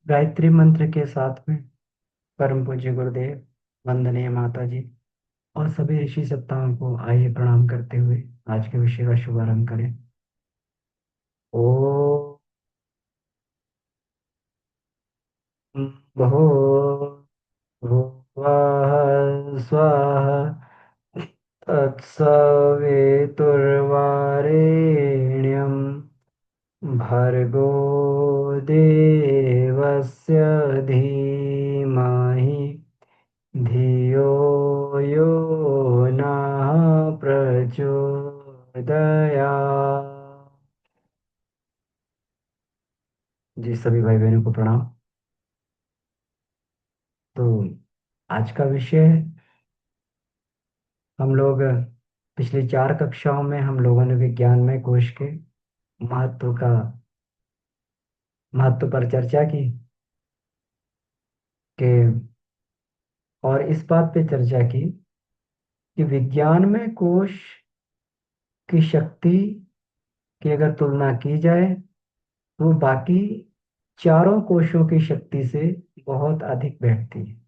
गायत्री मंत्र के साथ में परम पूज्य गुरुदेव, वंदनीय माता जी और सभी ऋषि सत्ताओं को आइए प्रणाम करते हुए आज के विषय का शुभारंभ करें। ओ भो भुवः स्वाहा तत्सवितुर्वरेण्यं भर्गो देवस्य धीमहि धियो यो नः प्रचोदयात्। जी सभी भाई बहनों को प्रणाम। तो आज का विषय है, हम लोग पिछली 4 कक्षाओं में हम लोगों ने विज्ञानमय कोश के महत्व का महत्व पर चर्चा की कि और इस बात पे चर्चा की कि विज्ञानमय कोश की शक्ति की अगर तुलना की जाए तो वो बाकी चारों कोशों की शक्ति से बहुत अधिक बैठती है।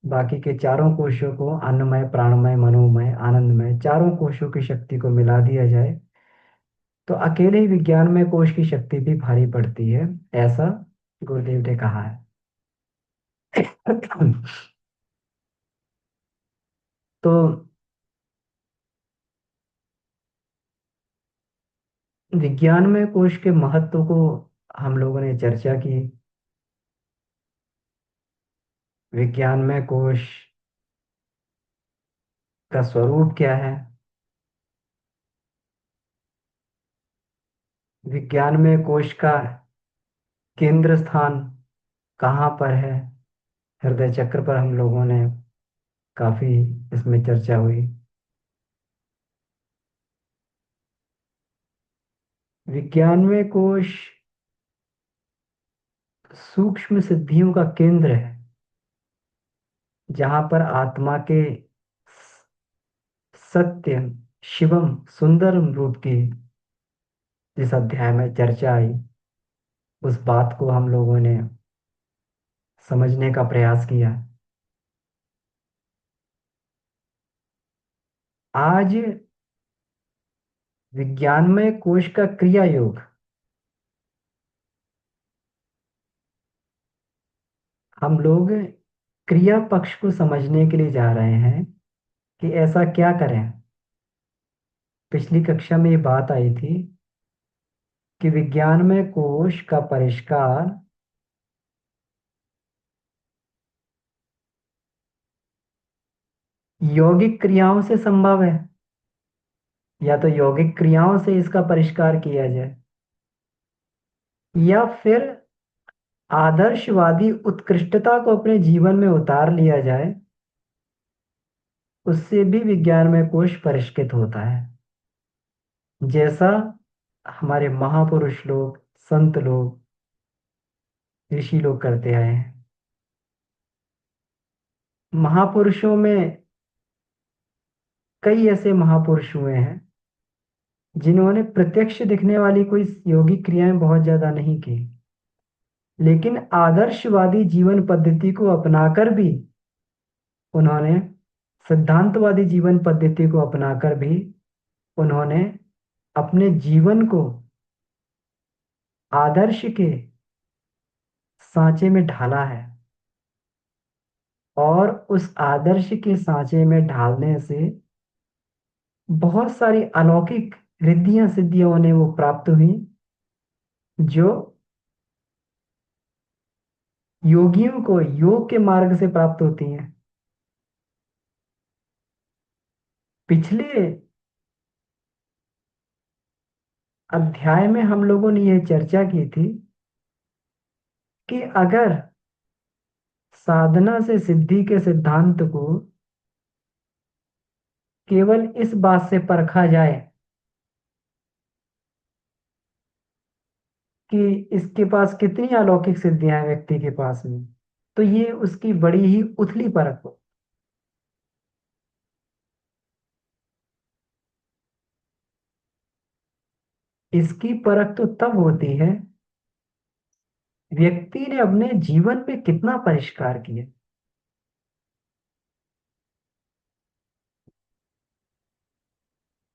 बाकी के चारों कोशों को अन्नमय, प्राणमय, मनोमय, आनंदमय चारों कोशों की शक्ति को मिला दिया जाए तो अकेले ही विज्ञानमय कोश की शक्ति भी भारी पड़ती है, ऐसा गुरुदेव ने कहा है। तो विज्ञानमय कोश के महत्व को हम लोगों ने चर्चा की। विज्ञानमय कोश का स्वरूप क्या है, विज्ञानमय कोश का केंद्र स्थान कहाँ पर है। हृदय चक्र पर हम लोगों ने काफी इसमें चर्चा हुई। विज्ञानमय कोश सूक्ष्म सिद्धियों का केंद्र है, जहां पर आत्मा के सत्य, शिवम, सुंदरम रूप की जिस अध्याय में चर्चा आई, उस बात को हम लोगों ने समझने का प्रयास किया। आज विज्ञानमय कोश का क्रिया योग हम लोग क्रिया पक्ष को समझने के लिए जा रहे हैं कि ऐसा क्या करें। पिछली कक्षा में ये बात आई थी कि विज्ञानमय कोश का परिष्कार यौगिक क्रियाओं से संभव है, या तो यौगिक क्रियाओं से इसका परिष्कार किया जाए या फिर आदर्शवादी उत्कृष्टता को अपने जीवन में उतार लिया जाए, उससे भी विज्ञानमय कोश परिष्कृत होता है। जैसा हमारे महापुरुष लोग, संत लोग, ऋषि लोग करते आए हैं। महापुरुषों में कई ऐसे महापुरुष हुए हैं जिन्होंने प्रत्यक्ष दिखने वाली कोई योगिक क्रियाएं बहुत ज्यादा नहीं की, लेकिन आदर्शवादी जीवन पद्धति को अपनाकर भी उन्होंने, सिद्धांतवादी जीवन पद्धति को अपनाकर भी उन्होंने अपने जीवन को आदर्श के सांचे में ढाला है, और उस आदर्श के सांचे में ढालने से बहुत सारी अलौकिक रिद्धियां सिद्धियां उन्हें वो प्राप्त हुई, जो योगियों को योग के मार्ग से प्राप्त होती हैं। पिछले अध्याय में हम लोगों ने यह चर्चा की थी कि अगर साधना से सिद्धि के सिद्धांत को केवल इस बात से परखा जाए कि इसके पास कितनी अलौकिक सिद्धियां हैं व्यक्ति के पास में, तो ये उसकी बड़ी ही उथली परख हो। इसकी परख तो तब होती है व्यक्ति ने अपने जीवन में कितना परिष्कार किया।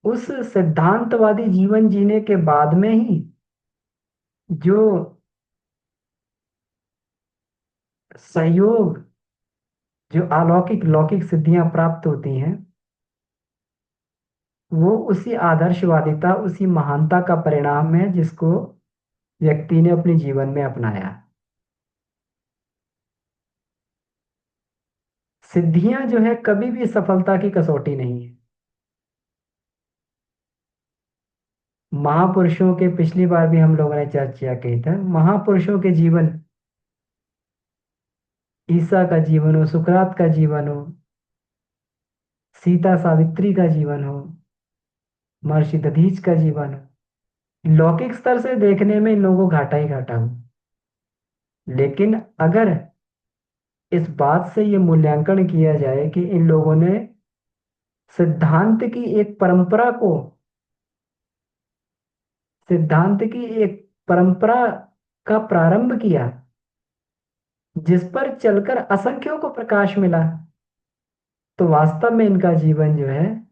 उस सिद्धांतवादी जीवन जीने के बाद में ही जो सहयोग, जो अलौकिक लौकिक सिद्धियां प्राप्त होती हैं, वो उसी आदर्शवादिता, उसी महानता का परिणाम है जिसको व्यक्ति ने अपने जीवन में अपनाया। सिद्धियां जो है कभी भी सफलता की कसौटी नहीं है। महापुरुषों के, पिछली बार भी हम लोगों ने चर्चा की था, महापुरुषों के जीवन, ईसा का जीवन हो, सुकरात का जीवन हो, सीता सावित्री का जीवन हो, महर्षि दधीच का जीवन हो, लौकिक स्तर से देखने में इन लोगों को घाटा ही घाटा हो। लेकिन अगर इस बात से ये मूल्यांकन किया जाए कि इन लोगों ने सिद्धांत की एक परंपरा को, सिद्धांत की एक परंपरा का प्रारंभ किया जिस पर चलकर असंख्यों को प्रकाश मिला, तो वास्तव में इनका जीवन जो है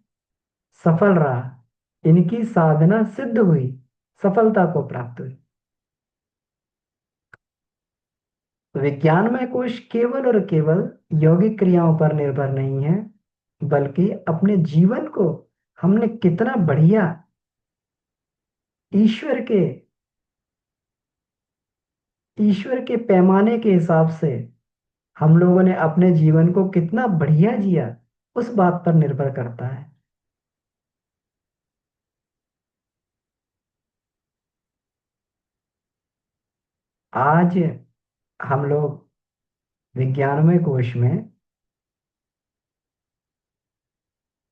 सफल रहा। इनकी साधना सिद्ध हुई, सफलता को प्राप्त हुई। विज्ञानमय कोश केवल और केवल यौगिक क्रियाओं पर निर्भर नहीं है, बल्कि अपने जीवन को हमने कितना बढ़िया ईश्वर के ईश्वर के पैमाने के हिसाब से हम लोगों ने अपने जीवन को कितना बढ़िया जिया, उस बात पर निर्भर करता है। आज हम लोग विज्ञानमय कोश में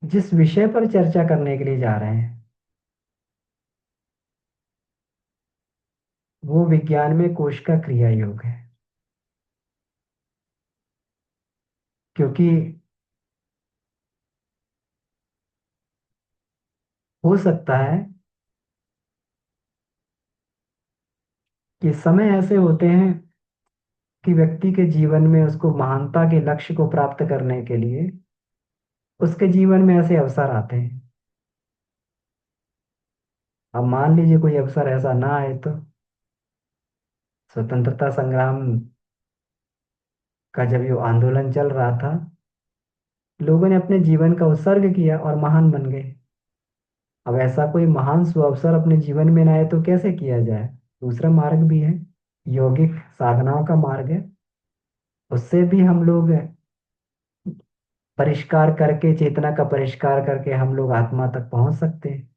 जिस विषय पर चर्चा करने के लिए जा रहे हैं, वो विज्ञानमय कोश का क्रिया योग है। क्योंकि हो सकता है कि समय ऐसे होते हैं कि व्यक्ति के जीवन में उसको महानता के लक्ष्य को प्राप्त करने के लिए उसके जीवन में ऐसे अवसर आते हैं। अब मान लीजिए कोई अवसर ऐसा ना आए तो, स्वतंत्रता संग्राम का जब ये आंदोलन चल रहा था, लोगों ने अपने जीवन का उत्सर्ग किया और महान बन गए। अब ऐसा कोई महान सुअवसर अपने जीवन में ना आए तो कैसे किया जाए? दूसरा मार्ग भी है, यौगिक साधनाओं का मार्ग है। उससे भी हम लोग परिष्कार करके, चेतना का परिष्कार करके हम लोग आत्मा तक पहुंच सकते हैं।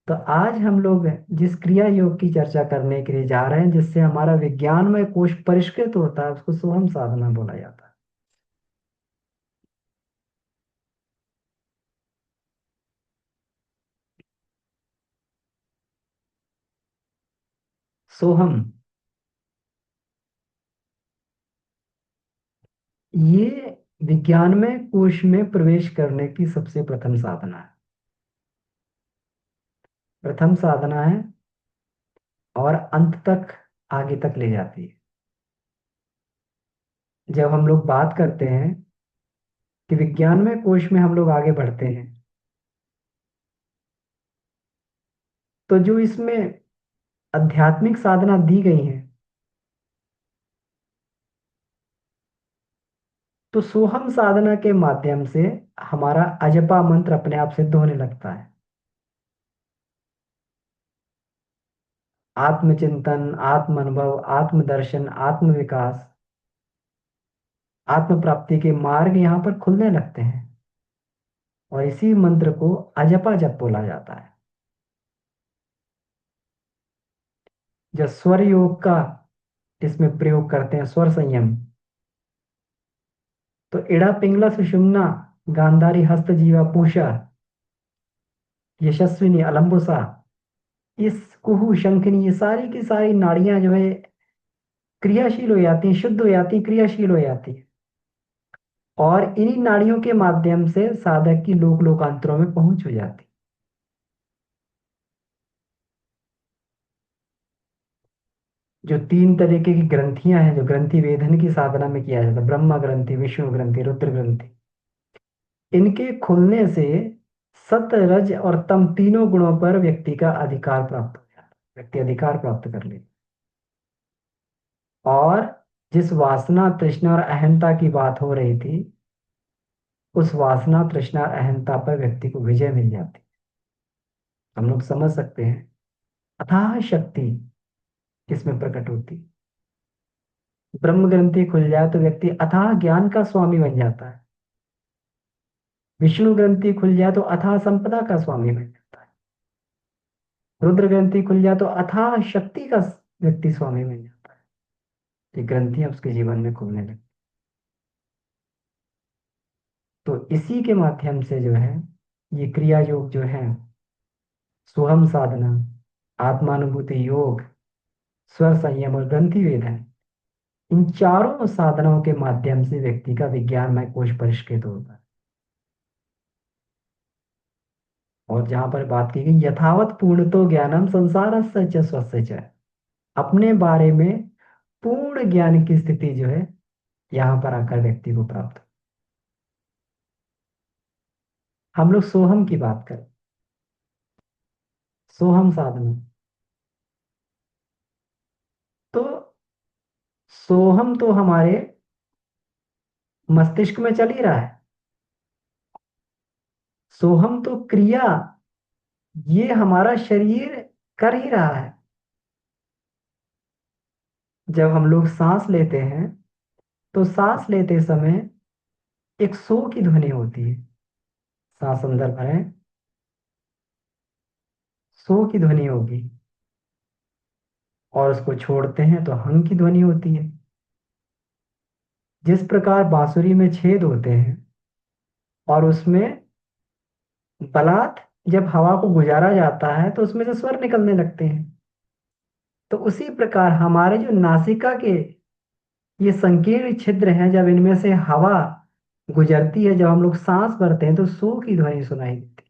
तो आज हम लोग जिस क्रिया योग की चर्चा करने के लिए जा रहे हैं, जिससे हमारा विज्ञानमय कोश परिष्कृत होता है, उसको सोहम साधना बोला जाता है। सोहम, ये विज्ञानमय कोश में प्रवेश करने की सबसे प्रथम साधना है। प्रथम साधना है और अंत तक, आगे तक ले जाती है। जब हम लोग बात करते हैं कि विज्ञानमय कोश में हम लोग आगे बढ़ते हैं, तो जो इसमें आध्यात्मिक साधना दी गई है, तो सोहम साधना के माध्यम से हमारा अजपा मंत्र अपने आप सिद्ध होने लगता है। आत्मचिंतन, आत्म अनुभव, आत्मदर्शन, आत्म विकास, आत्म प्राप्ति के मार्ग यहाँ पर खुलने लगते हैं। और इसी मंत्र को अजपा जप बोला जाता है। जब स्वर योग का इसमें प्रयोग करते हैं, स्वर संयम, तो इड़ा पिंगला सुषुम्ना, गांधारी हस्त जीवा पूषा, यशस्विनी अलंबुसा, इस कुहू शंखनी, ये सारी की सारी नाड़ियां जो है क्रियाशील हो जाती हैं, शुद्ध हो जाती हैं, क्रियाशील हो जाती हैं। और इन्हीं नाड़ियों के माध्यम से साधक की लोक लोकांतरों में पहुंच हो जाती। जो तीन तरीके की ग्रंथियां हैं, जो ग्रंथि वेधन की साधना में किया जाता है, ब्रह्मा ग्रंथि, विष्णु ग्रंथि, रुद्र ग्रंथि, इनके खुलने से सत, रज और तम तीनों गुणों पर व्यक्ति का अधिकार प्राप्त हो जाता है, व्यक्ति अधिकार प्राप्त कर लेता है। और जिस वासना, तृष्णा और अहंता की बात हो रही थी, उस वासना, तृष्णा और अहंता पर व्यक्ति को विजय मिल जाती है। हम लोग समझ सकते हैं अथाह शक्ति किसमें प्रकट होती है। ब्रह्म ग्रंथि खुल जाए तो व्यक्ति अथाह ज्ञान का स्वामी बन जाता है। विष्णु ग्रंथि खुल जाए तो अथाह संपदा का स्वामी बन जाता है। रुद्र ग्रंथि खुल जाए तो अथाह शक्ति का व्यक्ति स्वामी बन जाता है। ये ग्रंथियां उसके जीवन में खुलने लगती। तो इसी के माध्यम से जो है ये क्रिया योग जो है, सोहम साधना, आत्मानुभूति योग, स्वर संयम और ग्रंथि वेद है, इन चारों साधनाओं के माध्यम से व्यक्ति का विज्ञानमय कोश परिष्कृत होता है। और जहां पर बात की गई यथावत पूर्णतो ज्ञानम संसार सच स्वस्य च, अपने बारे में पूर्ण ज्ञान की स्थिति जो है यहाँ पर आकर व्यक्ति को प्राप्त हो। हम लोग सोहम की बात करें, सोहम साधना, तो सोहम तो हमारे मस्तिष्क में चल ही रहा है। सोहम तो क्रिया ये हमारा शरीर कर ही रहा है। जब हम लोग सांस लेते हैं तो सांस लेते समय एक सो की ध्वनि होती है। सांस अंदर भरें, सो की ध्वनि होगी, और उसको छोड़ते हैं तो हंग की ध्वनि होती है। जिस प्रकार बांसुरी में छेद होते हैं और उसमें बलात् जब हवा को गुजारा जाता है तो उसमें से स्वर निकलने लगते हैं, तो उसी प्रकार हमारे जो नासिका के ये संकीर्ण छिद्र हैं, जब इनमें से हवा गुजरती है, जब हम लोग सांस भरते हैं तो सो की ध्वनि सुनाई देती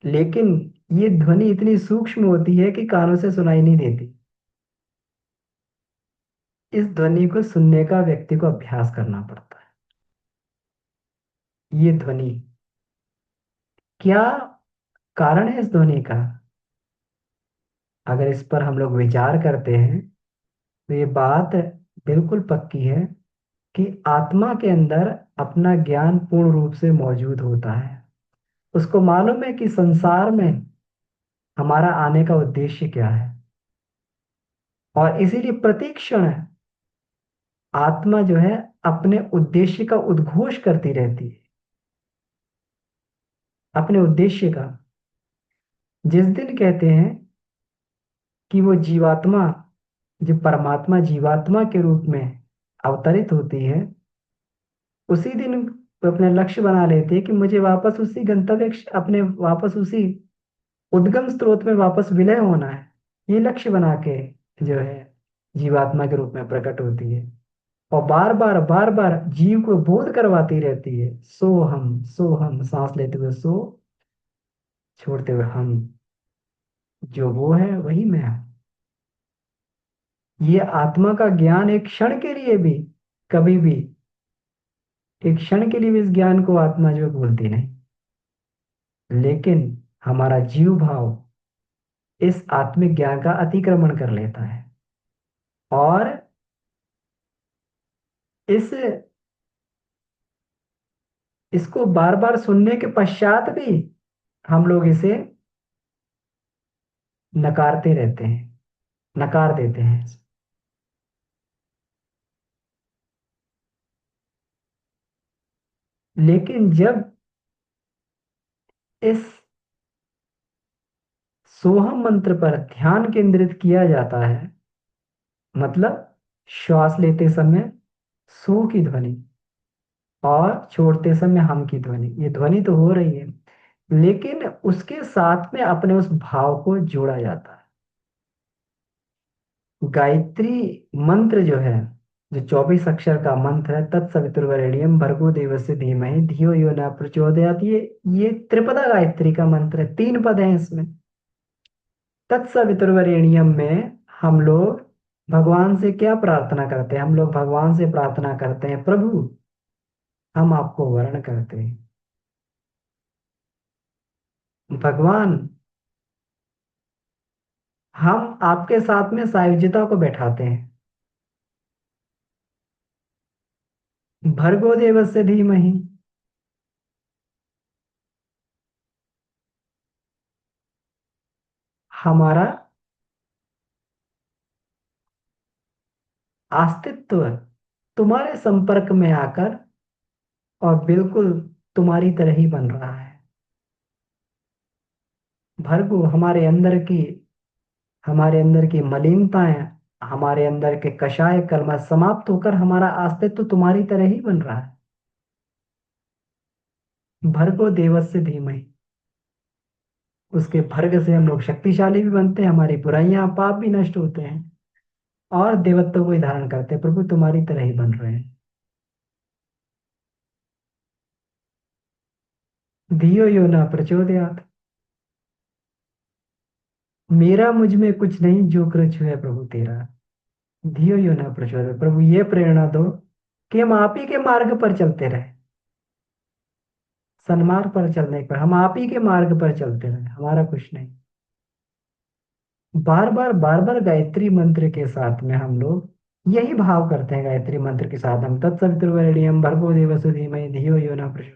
है। लेकिन ये ध्वनि इतनी सूक्ष्म होती है कि कानों से सुनाई नहीं देती। इस ध्वनि को सुनने का व्यक्ति को अभ्यास करना पड़ता है। ये ध्वनि, क्या कारण है इस ध्वनि का? अगर इस पर हम लोग विचार करते हैं तो ये बात बिल्कुल पक्की है कि आत्मा के अंदर अपना ज्ञान पूर्ण रूप से मौजूद होता है। उसको मालूम है कि संसार में हमारा आने का उद्देश्य क्या है, और इसीलिए प्रतीक्षण आत्मा जो है अपने उद्देश्य का उद्घोष करती रहती है। अपने उद्देश्य का, जिस दिन कहते हैं कि वो जीवात्मा, जो परमात्मा जीवात्मा के रूप में अवतरित होती है, उसी दिन वो अपने लक्ष्य बना लेते हैं कि मुझे वापस उसी गंतव्य, अपने वापस उसी उद्गम स्रोत में वापस विलय होना है। ये लक्ष्य बना के जो है जीवात्मा के रूप में प्रकट होती है, और बार बार जीव को बोध करवाती रहती है, सो हम, सांस लेते हुए सो, छोड़ते हुए हम, जो वो है वही मैं हूं। ये आत्मा का ज्ञान एक क्षण के लिए भी, कभी भी एक क्षण के लिए भी इस ज्ञान को आत्मा जो है भूलती नहीं। लेकिन हमारा जीव भाव इस आत्मिक ज्ञान का अतिक्रमण कर लेता है, और इस इसको बार बार सुनने के पश्चात भी हम लोग इसे नकारते रहते हैं, नकार देते हैं। लेकिन जब इस सोहम मंत्र पर ध्यान केंद्रित किया जाता है, मतलब श्वास लेते समय सो की ध्वनि और छोड़ते समय हम की ध्वनि, ये ध्वनि तो हो रही है, लेकिन उसके साथ में अपने उस भाव को जोड़ा जाता है। गायत्री मंत्र जो है, जो 24 अक्षर का मंत्र है, तत्सवितुर्वरेण्यम भर्गो देवस्य धीमहि धियो यो न प्रचोदयात्, ये त्रिपदा गायत्री का मंत्र है, 3 पद हैं इसमें। तत्सवितुर्वरेण्यम में हम लोग भगवान से क्या प्रार्थना करते हैं? हम लोग भगवान से प्रार्थना करते हैं, प्रभु हम आपको वर्ण करते हैं। भगवान, हम आपके साथ में सायुज्यता को बैठाते हैं। भर्गो देवस्य धीमहि। हमारा अस्तित्व तुम्हारे संपर्क में आकर और बिल्कुल तुम्हारी तरह ही बन रहा है। भर्गो, हमारे अंदर की मलिनताएं, हमारे अंदर के कषाय कर्म समाप्त होकर हमारा अस्तित्व तुम्हारी तरह ही बन रहा है। भर्गो देवस्य धीमहि। उसके भर्ग से हम लोग शक्तिशाली भी बनते हैं, हमारी बुराइयां पाप भी नष्ट होते हैं और देवत्व को ही धारण करते हैं। प्रभु तुम्हारी तरह ही बन रहे हैं। धियो यो न प्रचोदयात्। मेरा मुझ में कुछ नहीं, जो कृछ है प्रभु तेरा। धियो यो न प्रचोदयात्। प्रभु ये प्रेरणा दो कि हम आप ही के मार्ग पर चलते रहे। सन्मार्ग पर चलने पर हम आप ही के मार्ग पर चलते रहे, हमारा कुछ नहीं। बार बार गायत्री मंत्र के साथ में हम लोग यही भाव करते हैं। गायत्री मंत्र के साथ हम तत्सवितुर्वरेण्यम भर्गो देवसु धीमहि धियो यो न प्रचोदयात्।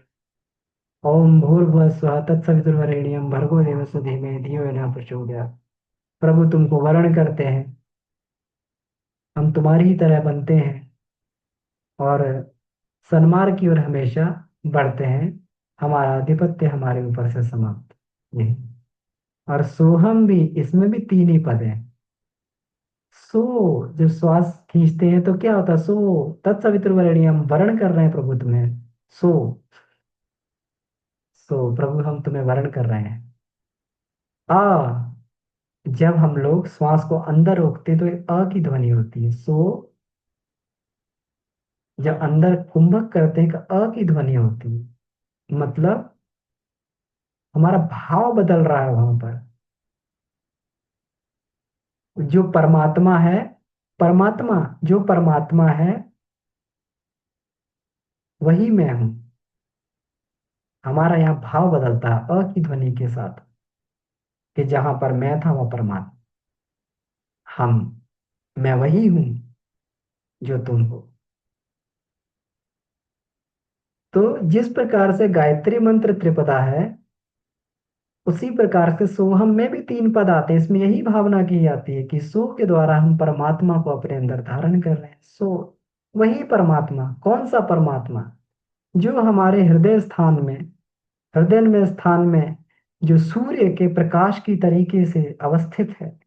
ओम भूर्भुवः स्वः तत्सवितुर्वरेण्यम भर्गो देवस्य धीमहि धियो यो न प्रचोदयात्। प्रभु तुमको वर्ण करते हैं, हम तुम्हारी ही तरह बनते हैं और सन्मार्ग की ओर हमेशा बढ़ते हैं। हमारा आधिपत्य हमारे ऊपर से समाप्त। यही। और सोहम भी, इसमें भी तीन ही पद हैं। सो, जब श्वास खींचते हैं तो क्या होता है? सो तत्सवितुर्वरेण्यम, वर्ण कर रहे हैं प्रभु तुम्हें। सो, प्रभु हम तुम्हें वर्ण कर रहे हैं। आ, जब हम लोग श्वास को अंदर रोकते तो एक अ की ध्वनि होती है। सो, जब अंदर कुंभक करते हैं एक अ की ध्वनि होती है। मतलब हमारा भाव बदल रहा है वहां पर। जो परमात्मा है, परमात्मा, जो परमात्मा है वही मैं हूं। हमारा यहाँ भाव बदलता है अ की ध्वनि के साथ, कि जहां पर मैं था वह परमात्मा। हम, मैं वही हूं जो तुम हो। तो जिस प्रकार से गायत्री मंत्र त्रिपदा है, उसी प्रकार से सोहम में भी तीन पद आते हैं। इसमें यही भावना की जाती है कि सो के द्वारा हम परमात्मा को अपने अंदर धारण कर रहे हैं। सो, वही परमात्मा। कौन सा परमात्मा? जो हमारे हृदय में स्थान में, जो सूर्य के प्रकाश की तरीके से अवस्थित है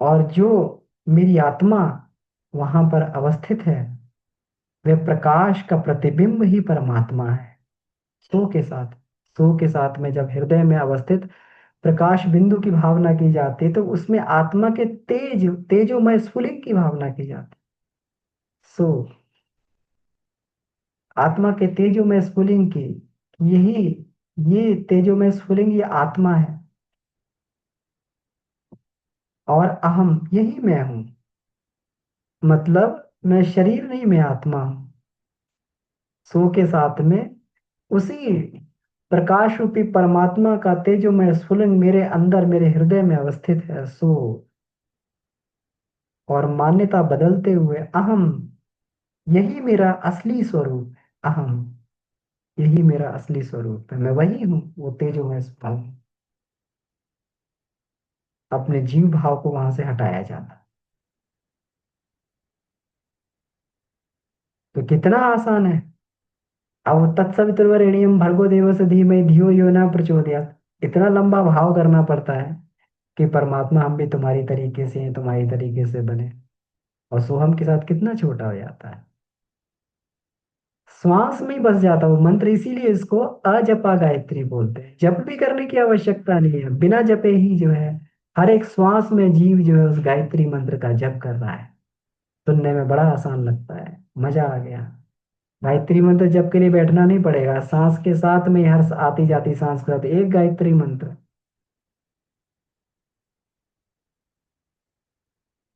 और जो मेरी आत्मा वहां पर अवस्थित है, वह प्रकाश का प्रतिबिंब ही परमात्मा है। सो के साथ, सो के साथ में जब हृदय में अवस्थित प्रकाश बिंदु की भावना की जाती है तो उसमें आत्मा के तेजोमय स्फुलिंग की भावना की जाती है। सो, आत्मा के तेजोमय स्फुलिंग की, यही, ये तेजोमय स्फुलिंग ये आत्मा है और अहम यही मैं हूं। मतलब मैं शरीर नहीं, मैं आत्मा हूं। सो के साथ में उसी प्रकाश रूपी परमात्मा का तेजोमय स्फुलिंग मेरे अंदर, मेरे हृदय में अवस्थित है। सो, और मान्यता बदलते हुए अहम, यही मेरा असली स्वरूप है। अहम, यही मेरा असली स्वरूप है, मैं वही हूँ, वो तेजोमय स्वभाव। अपने जीव भाव को वहां से हटाया जाता। तो कितना आसान है। अब तत्सवितुर्वरेण्यम भर्गो देवस्य धीमहि धियो यो न प्रचोदयात्, इतना लंबा भाव करना पड़ता है कि परमात्मा हम भी तुम्हारी तरीके से हैं, तुम्हारी तरीके से बने। और सोहम के साथ कितना छोटा हो जाता है, श्वास में ही बस जाता वो मंत्र। इसीलिए इसको अजपा गायत्री बोलते हैं। जप भी करने की आवश्यकता नहीं है, बिना जपे ही जो है हर एक श्वास में जीव जो है उस गायत्री मंत्र का जप कर रहा है। सुनने में बड़ा आसान लगता है, मजा आ गया। गायत्री मंत्र जप के लिए बैठना नहीं पड़ेगा, सांस के साथ में ही हर आती जाती सांस के साथ एक गायत्री मंत्र।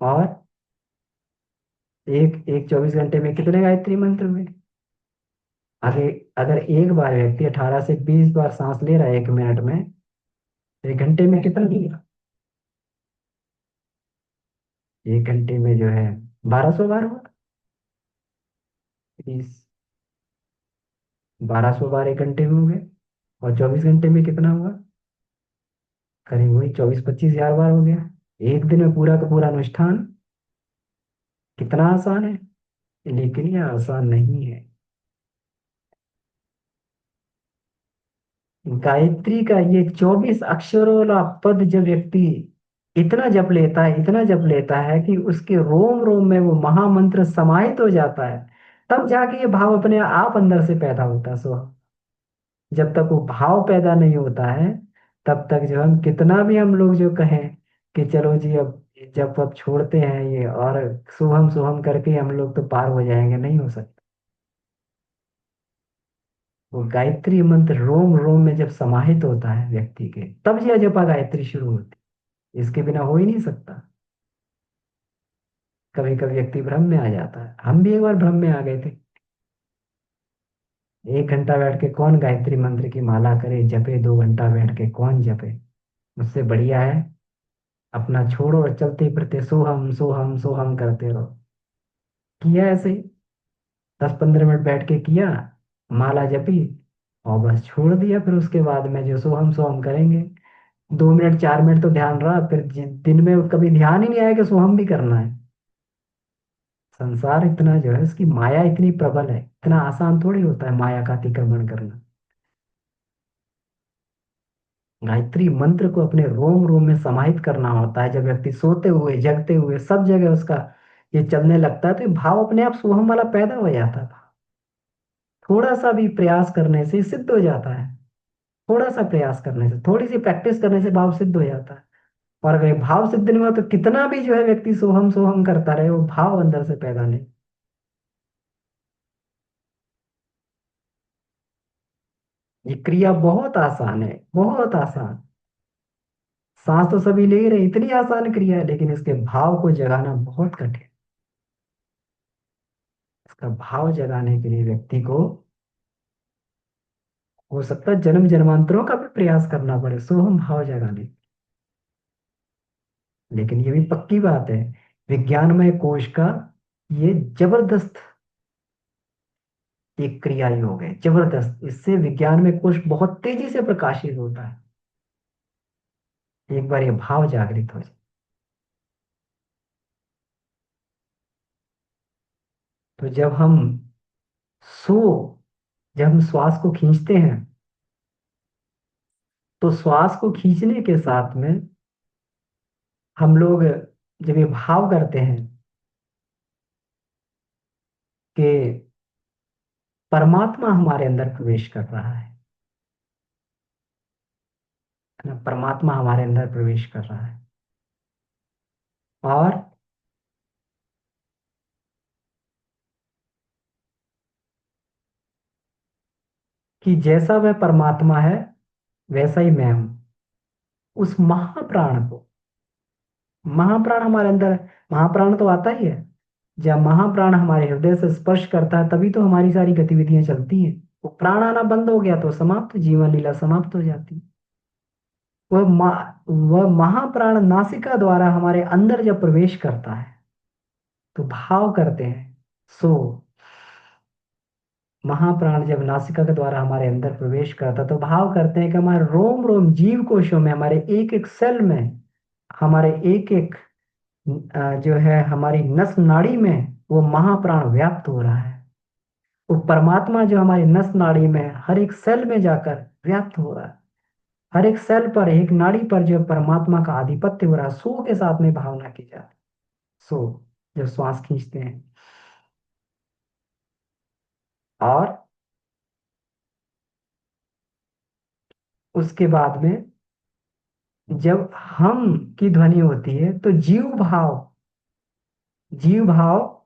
और एक एक 24 घंटे में कितने गायत्री मंत्र हुए? अगर अगर एक बार व्यक्ति 18 से 20 बार सांस ले रहा है 1 मिनट में, तो 1 घंटे में कितना लिया? 1 घंटे में जो है 1200 बार हुआ। 20, 1200 बार 1 घंटे में हो गए। और 24 घंटे में कितना हुआ? करीब वही 24-25 हज़ार बार हो गया। एक दिन में पूरा का पूरा अनुष्ठान। कितना आसान है, लेकिन ये आसान नहीं है। गायत्री का ये 24 अक्षरों वाला पद जब व्यक्ति इतना जप लेता है, इतना जप लेता है कि उसके रोम रोम में वो महामंत्र समाहित हो जाता है, तब जाके ये भाव अपने आप अंदर से पैदा होता है। सो जब तक वो भाव पैदा नहीं होता है, तब तक जो हम कितना भी हम लोग जो कहें कि चलो जी अब जब अब छोड़ते हैं ये और शुभम शुभम करके हम लोग तो पार हो जाएंगे, नहीं हो सकता। वो गायत्री मंत्र रोम रोम में जब समाहित होता है व्यक्ति के, तब यह जपा गायत्री शुरू होती है। इसके बिना हो ही नहीं सकता। कभी कभी व्यक्ति भ्रम में आ जाता है, हम भी एक बार भ्रम में आ गए थे। 1 घंटा बैठ के कौन गायत्री मंत्र की माला करे जपे, 2 घंटा बैठ के कौन जपे। उससे बढ़िया है अपना छोड़ो और चलते फिरते सोहम सोहम सोहम करते रहो। किया ऐसे ही 10-15 मिनट बैठ के किया, माला जपी, और बस छोड़ दिया। फिर उसके बाद में जो सोहम सोहम करेंगे, 2 मिनट 4 मिनट तो ध्यान रहा, फिर दिन में कभी ध्यान ही नहीं आया कि सोहम भी करना है। संसार इतना जो है, उसकी माया इतनी प्रबल है, इतना आसान थोड़ी होता है माया का अतिक्रमण करना। गायत्री मंत्र को अपने रोम रोम में समाहित करना होता है। जब व्यक्ति सोते हुए जगते हुए सब जगह उसका ये चलने लगता है, तो ये भाव अपने आप सोहम वाला पैदा हो जाता है। थोड़ा सा भी प्रयास करने से सिद्ध हो जाता है। थोड़ा सा प्रयास करने से, थोड़ी सी प्रैक्टिस करने से भाव सिद्ध हो जाता है। और अगर ये भाव सिद्ध नहीं हुआ, तो कितना भी जो है व्यक्ति सोहम सोहम करता रहे, वो भाव अंदर से पैदा नहीं। ये क्रिया बहुत आसान है, बहुत आसान। सांस तो सभी ले ही रहे, इतनी आसान क्रिया है, लेकिन इसके भाव को जगाना बहुत कठिन। इसका भाव जगाने के लिए व्यक्ति को हो सकता है जन्म जन्मांतरों का भी प्रयास करना पड़े सोहम भाव जगाने। लेकिन ये भी पक्की बात है, विज्ञानमय कोश का ये जबरदस्त एक क्रिया योग है, जबरदस्त। इससे विज्ञान में कोश बहुत तेजी से प्रकाशित होता है, एक बार ये भाव जागृत हो जाए। तो सो जब हम श्वास को खींचते हैं, तो श्वास को खींचने के साथ में हम लोग जब ये भाव करते हैं कि परमात्मा हमारे अंदर प्रवेश कर रहा है ना, परमात्मा हमारे अंदर प्रवेश कर रहा है। और कि जैसा वह परमात्मा है, वैसा ही मैं हूं। उस महाप्राण को, महाप्राण हमारे अंदर है, महाप्राण तो आता ही है। जब महाप्राण हमारे हृदय से स्पर्श करता है, तभी तो हमारी सारी गतिविधियां चलती हैं। वो प्राण आना बंद हो गया तो समाप्त, जीवन लीला समाप्त हो जाती है। वह महाप्राण नासिका द्वारा हमारे अंदर जब प्रवेश करता है, तो भाव करते हैं। सो महाप्राण जब नासिका के द्वारा हमारे अंदर प्रवेश करता है, तो भाव करते हैं कि हमारे रोम रोम जीव कोशों में, हमारे एक एक सेल में, हमारे एक एक जो है हमारी नस नाड़ी में वो महाप्राण व्याप्त हो रहा है। वो परमात्मा जो हमारी नस नाड़ी में है, हर एक सेल में जाकर व्याप्त हो रहा है। हर एक सेल पर, एक नाड़ी पर जो परमात्मा का आधिपत्य हो रहा है। सो के साथ में भावना की जाए। सो जब श्वास खींचते हैं, और उसके बाद में जब हम की ध्वनि होती है, तो जीव भाव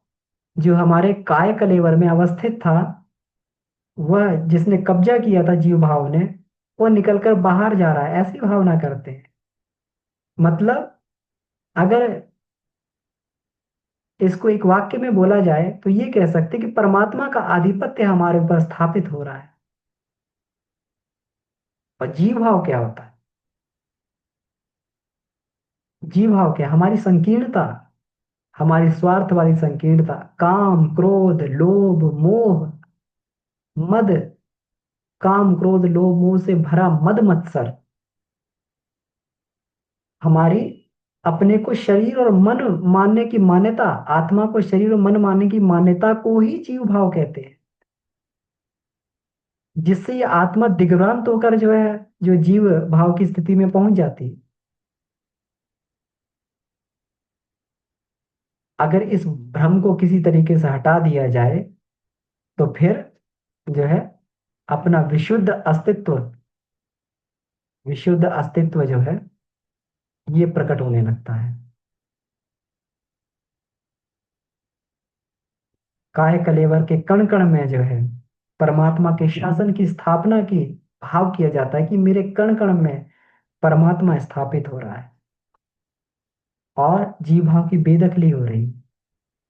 जो हमारे काय कलेवर में अवस्थित था, वह जिसने कब्जा किया था जीव भाव ने, वो निकलकर बाहर जा रहा है, ऐसी भावना करते हैं। मतलब अगर इसको एक वाक्य में बोला जाए तो ये कह सकते कि परमात्मा का आधिपत्य हमारे ऊपर स्थापित हो रहा है। और जीव भाव क्या होता है? जीव भाव क्या? हमारी संकीर्णता, हमारी स्वार्थवादी संकीर्णता, काम क्रोध लोभ मोह मद, काम क्रोध लोभ मोह से भरा मद मत्सर, हमारी अपने को शरीर और मन मानने की मान्यता, आत्मा को शरीर और मन मानने की मान्यता को ही जीव भाव कहते हैं। जिससे ये आत्मा दिग्भ्रांत होकर जो है, जो जीव भाव की स्थिति में पहुंच जाती है। अगर इस भ्रम को किसी तरीके से हटा दिया जाए तो फिर जो है अपना विशुद्ध अस्तित्व जो है ये प्रकट होने लगता है। काय कलेवर के कण कण में जो है परमात्मा के शासन की स्थापना की भाव किया जाता है कि मेरे कण कण में परमात्मा स्थापित हो रहा है और जीव भाव की बेदखली हो रही,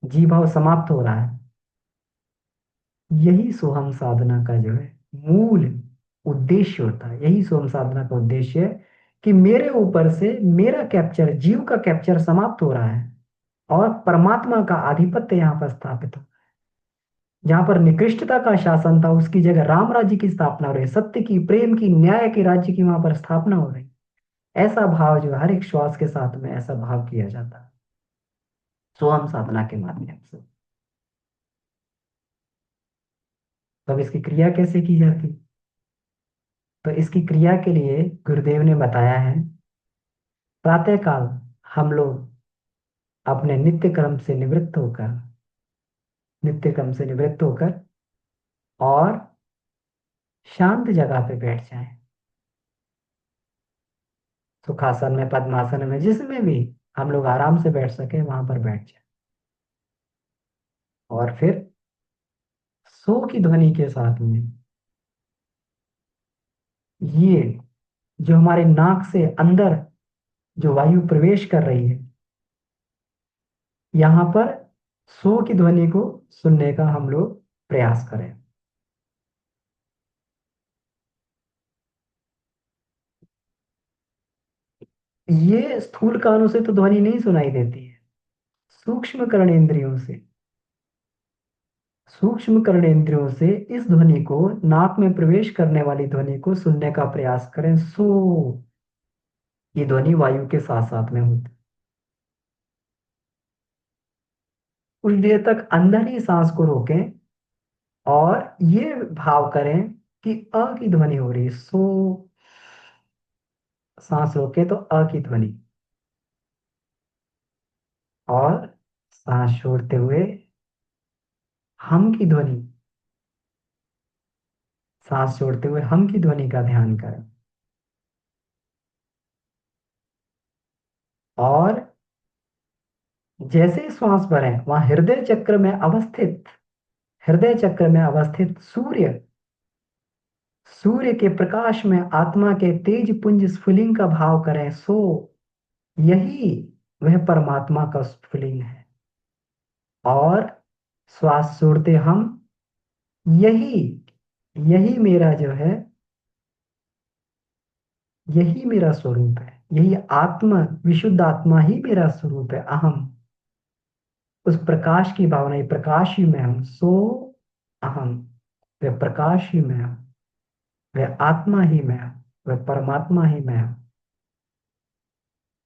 जीव भाव समाप्त हो रहा है। यही सोहम साधना का जो है मूल उद्देश्य होता है। यही सोहम साधना का उद्देश्य है कि मेरे ऊपर से मेरा कैप्चर, जीव का कैप्चर समाप्त हो रहा है और परमात्मा का आधिपत्य यहाँ पर स्थापित हो। जहां पर निकृष्टता का शासन था उसकी जगह राम राज्य की स्थापना हो रही है, सत्य की, प्रेम की, न्याय के राज्य की वहां पर स्थापना हो रही। ऐसा भाव जो है, हर एक श्वास के साथ में ऐसा भाव किया जाता है सोहम साधना के माध्यम से। तब इसकी क्रिया कैसे की जाती? तो इसकी क्रिया के लिए गुरुदेव ने बताया है, प्रातःकाल हम लोग अपने नित्य क्रम से निवृत्त होकर और शांत जगह पे बैठ जाएं। सुखासन में, पद्मासन में, जिसमें भी हम लोग आराम से बैठ सके वहां पर बैठ जाए। और फिर सो की ध्वनि के साथ में ये जो हमारे नाक से अंदर जो वायु प्रवेश कर रही है, यहाँ पर सो की ध्वनि को सुनने का हम लोग प्रयास करें। ये स्थूल कानों से तो ध्वनि नहीं सुनाई देती है, सूक्ष्म कर्णेंद्रियों से, सूक्ष्म कर्णेंद्रियों से इस ध्वनि को, नाक में प्रवेश करने वाली ध्वनि को सुनने का प्रयास करें। सो ये ध्वनि वायु के साथ साथ में होती। कुछ देर तक अंदर ही सांस को रोकें और ये भाव करें कि अ की ध्वनि हो रही है। सो, सांस रोके तो अ की ध्वनि, और सांस छोड़ते हुए हम की ध्वनि, सांस छोड़ते हुए हम की ध्वनि का ध्यान करें। और जैसे ही श्वास भरें वहां हृदय चक्र में अवस्थित सूर्य के प्रकाश में आत्मा के तेज पुंज स्फुलिंग का भाव करें। सो यही वह परमात्मा का स्फुलिंग है। और श्वास छोड़ते हम यही यही मेरा जो है, यही मेरा स्वरूप है, यही आत्मा, विशुद्ध आत्मा ही मेरा स्वरूप है, अहम। उस प्रकाश की भावना, ये प्रकाश ही मैं हूं। सो अहम, वह प्रकाश ही मैं हूं, वह आत्मा ही मैं हूं, वह परमात्मा ही मैं हूं।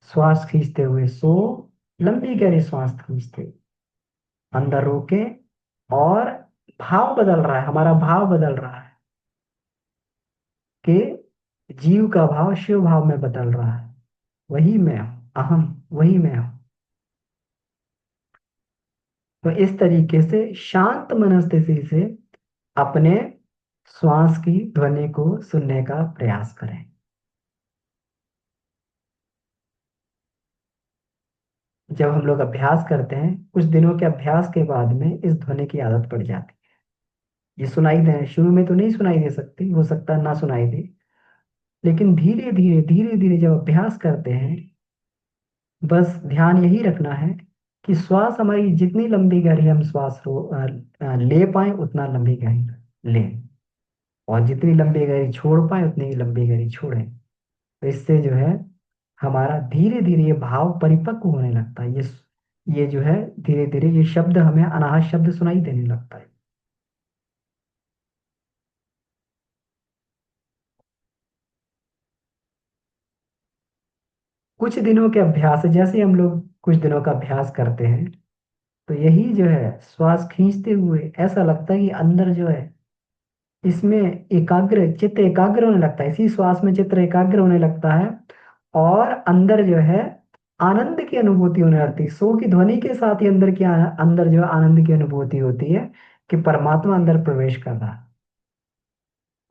श्वास खींचते हुए सो, लंबी गहरी श्वास खींचते अंदर रोके, और भाव बदल रहा है, हमारा भाव बदल रहा है कि जीव का भाव शिव भाव में बदल रहा है। वही मैं हूं, अहम वही मैं हूं। तो इस तरीके से शांत मनस्थिति से अपने श्वास की ध्वनि को सुनने का प्रयास करें। जब हम लोग अभ्यास करते हैं, कुछ दिनों के अभ्यास के बाद में इस ध्वनि की आदत पड़ जाती है। ये सुनाई दे, शुरू में तो नहीं सुनाई दे सकती, हो सकता है ना सुनाई दे, लेकिन धीरे धीरे जब अभ्यास करते हैं, बस ध्यान यही रखना है कि श्वास हमारी जितनी लंबी गहरी हम श्वास ले पाए उतना लंबी गहरी लें, और जितनी लंबी गहरी छोड़ पाए उतनी ही लंबी गहरी छोड़ें। तो इससे जो है हमारा धीरे धीरे ये भाव परिपक्व होने लगता है। ये जो है धीरे धीरे ये शब्द हमें अनाहत शब्द सुनाई देने लगता है। कुछ दिनों के अभ्यास से, जैसे हम लोग कुछ दिनों का अभ्यास करते हैं, तो यही जो है श्वास खींचते हुए ऐसा लगता है कि अंदर जो है इसमें एकाग्र चित्त एकाग्र होने लगता है, इसी श्वास में चित्त एकाग्र होने लगता है। और अंदर जो है आनंद की अनुभूति होने लगती है। सो की ध्वनि के साथ ही अंदर अंदर जो है आनंद की अनुभूति होती है कि परमात्मा अंदर प्रवेश कर रहा है,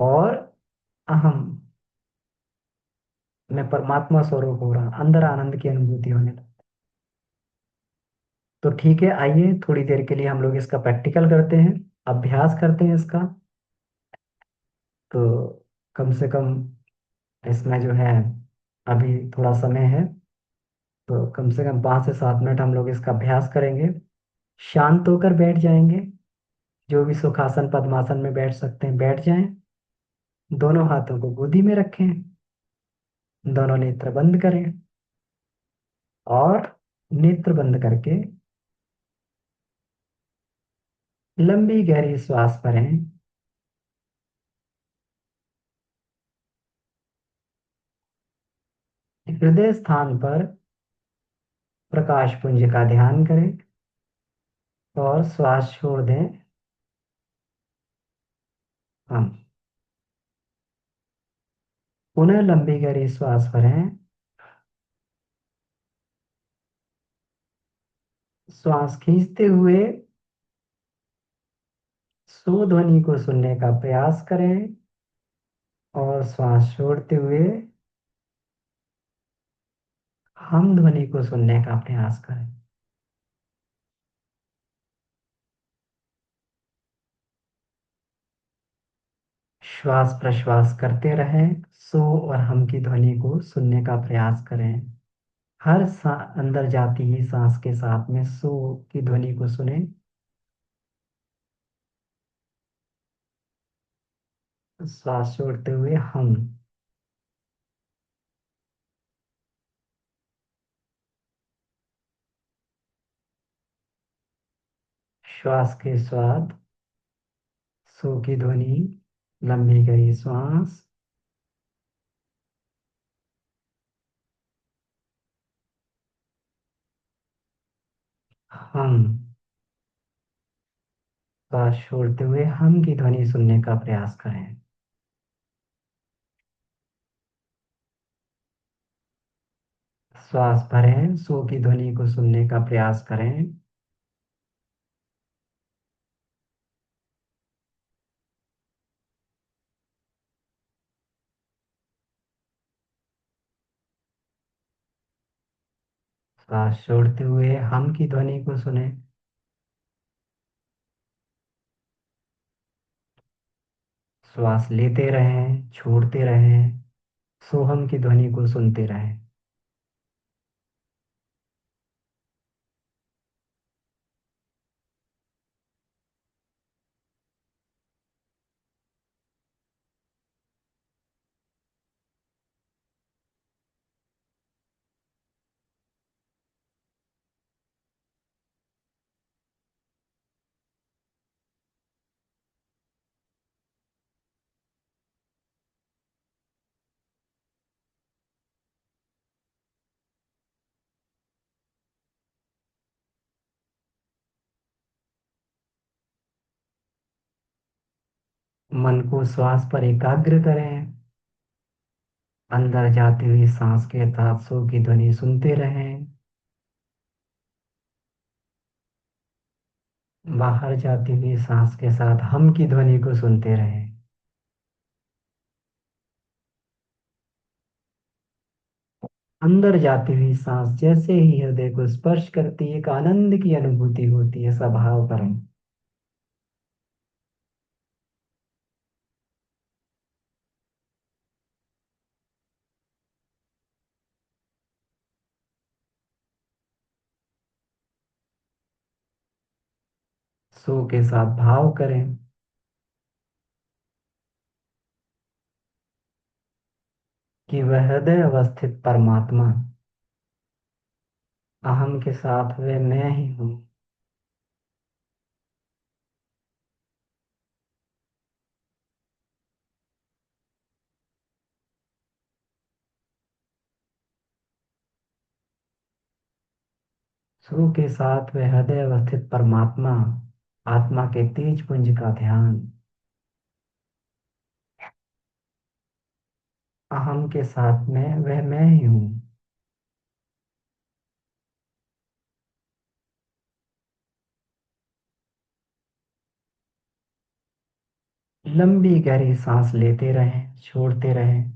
और अहम, मैं परमात्मा स्वरूप हो रहा, अंदर आनंद की अनुभूति होने लगती। तो ठीक है, आइए थोड़ी देर के लिए हम लोग इसका प्रैक्टिकल करते हैं, अभ्यास करते हैं इसका। तो कम से कम इसमें जो है अभी थोड़ा समय है, तो कम से कम 5 से 7 मिनट हम लोग इसका अभ्यास करेंगे। शांत होकर बैठ जाएंगे, जो भी सुखासन पद्मासन में बैठ सकते हैं बैठ जाएं। दोनों हाथों को गोदी में रखें, दोनों नेत्र बंद करें, और नेत्र बंद करके लंबी गहरी श्वास भरें। हृदय स्थान पर प्रकाश पुंज का ध्यान करें और श्वास छोड़ दें। हम पुनः लंबी गहरी श्वास भरें। श्वास खींचते हुए सो ध्वनि को सुनने का प्रयास करें, और श्वास छोड़ते हुए हम ध्वनि को सुनने का प्रयास करें। श्वास प्रश्वास करते रहें, सो और हम की ध्वनि को सुनने का प्रयास करें। हर अंदर जाती ही सांस के साथ में सो की ध्वनि को सुने। श्वास छोड़ते हुए हम। श्वास के स्वाद, सो की ध्वनि, लंबी गई श्वास। हम। श्वास छोड़ते हुए हम की ध्वनि सुनने का प्रयास करें। श्वास भरें, सो की ध्वनि को सुनने का प्रयास करें। श्वास छोड़ते हुए हम की ध्वनि को सुने। श्वास लेते रहें, छोड़ते रहें, सोहम की ध्वनि को सुनते रहें। मन को श्वास पर एकाग्र करें। अंदर जाती हुई सांस के साथ सो की ध्वनि सुनते रहें। बाहर जाती हुई सांस के साथ हम की ध्वनि को सुनते रहें। अंदर जाती हुई सांस जैसे ही हृदय को स्पर्श करती है, एक आनंद की अनुभूति होती है, स्वभाव करें। सो के साथ भाव करें कि वह हृदय अवस्थित परमात्मा अहम के साथ वे मैं ही हूँ। सो के साथ वे हृदय अवस्थित परमात्मा आत्मा के तेज पुंज का ध्यान अहम के साथ में वह मैं ही हूँ। लंबी गहरी सांस लेते रहें, छोड़ते रहें,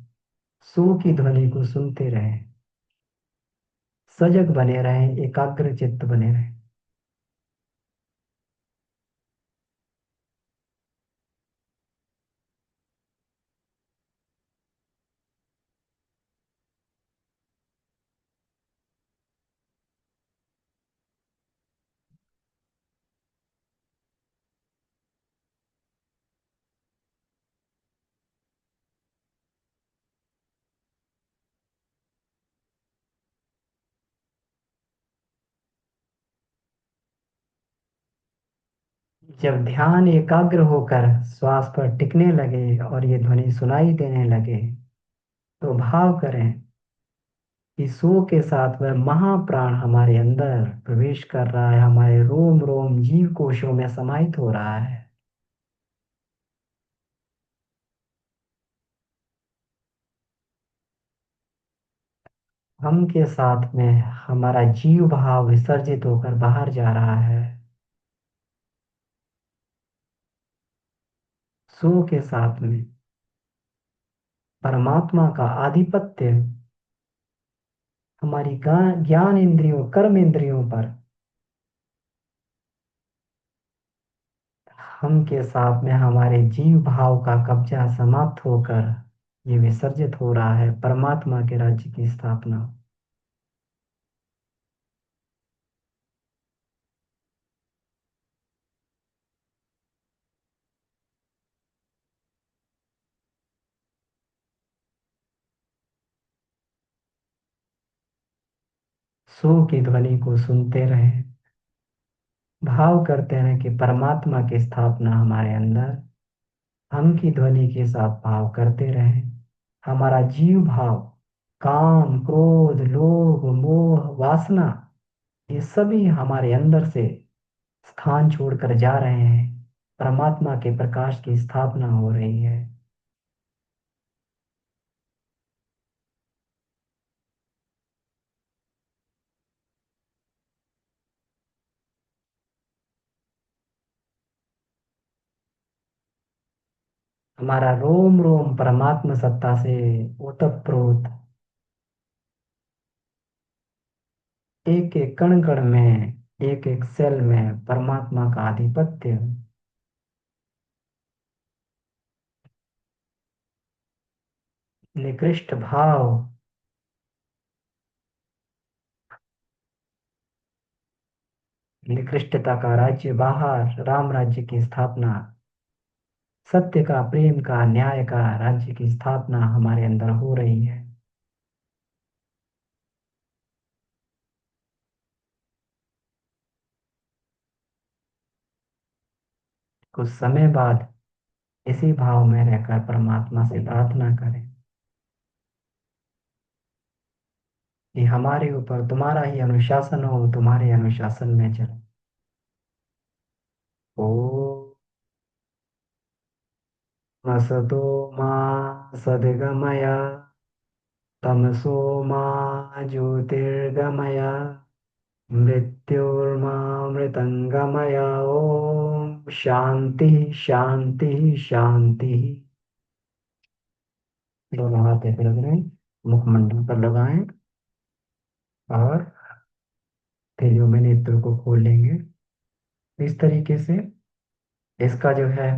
सो की ध्वनि को सुनते रहें, सजग बने रहें, एकाग्र चित्त बने रहें। जब ध्यान एकाग्र होकर श्वास पर टिकने लगे और ये ध्वनि सुनाई देने लगे, तो भाव करें कि सो के साथ वह महाप्राण हमारे अंदर प्रवेश कर रहा है, हमारे रोम रोम जीव कोशों में समाहित हो रहा है। हम के साथ में हमारा जीव भाव विसर्जित होकर बाहर जा रहा है। सो के साथ में परमात्मा का आधिपत्य हमारी ज्ञान इंद्रियों, कर्म इंद्रियों पर हम के साथ में हमारे जीव भाव का कब्जा समाप्त होकर ये विसर्जित हो रहा है, परमात्मा के राज्य की स्थापना। सो की ध्वनि को सुनते रहें, भाव करते रहें कि परमात्मा की स्थापना हमारे अंदर हम की ध्वनि के साथ भाव करते रहें। हमारा जीव भाव, काम, क्रोध, लोभ, मोह, वासना, ये सभी हमारे अंदर से स्थान छोड़कर जा रहे हैं। परमात्मा के प्रकाश की स्थापना हो रही है। हमारा रोम रोम परमात्मा सत्ता से ओतप्रोत, एक एक कण कण में, एक एक सेल में परमात्मा का आधिपत्य, निकृष्ट भाव, निकृष्टता का राज्य बाहर, राम राज्य की स्थापना, सत्य का, प्रेम का, न्याय का राज्य की स्थापना हमारे अंदर हो रही है। कुछ समय बाद इसी भाव में रहकर परमात्मा से प्रार्थना करें कि हमारे ऊपर तुम्हारा ही अनुशासन हो, तुम्हारे अनुशासन में चले। ओ असतो मा सद्गमय, तमसो मा ज्योतिर्गमय, मृत्युर्मामृतंगमय। ओम शांति शांति शांति। दोनों हाथ ऐसे रख रहे हैं, मुखमंडल पर लगाएं और तेलियों में नेत्र को खोल लेंगे। इस तरीके से इसका जो है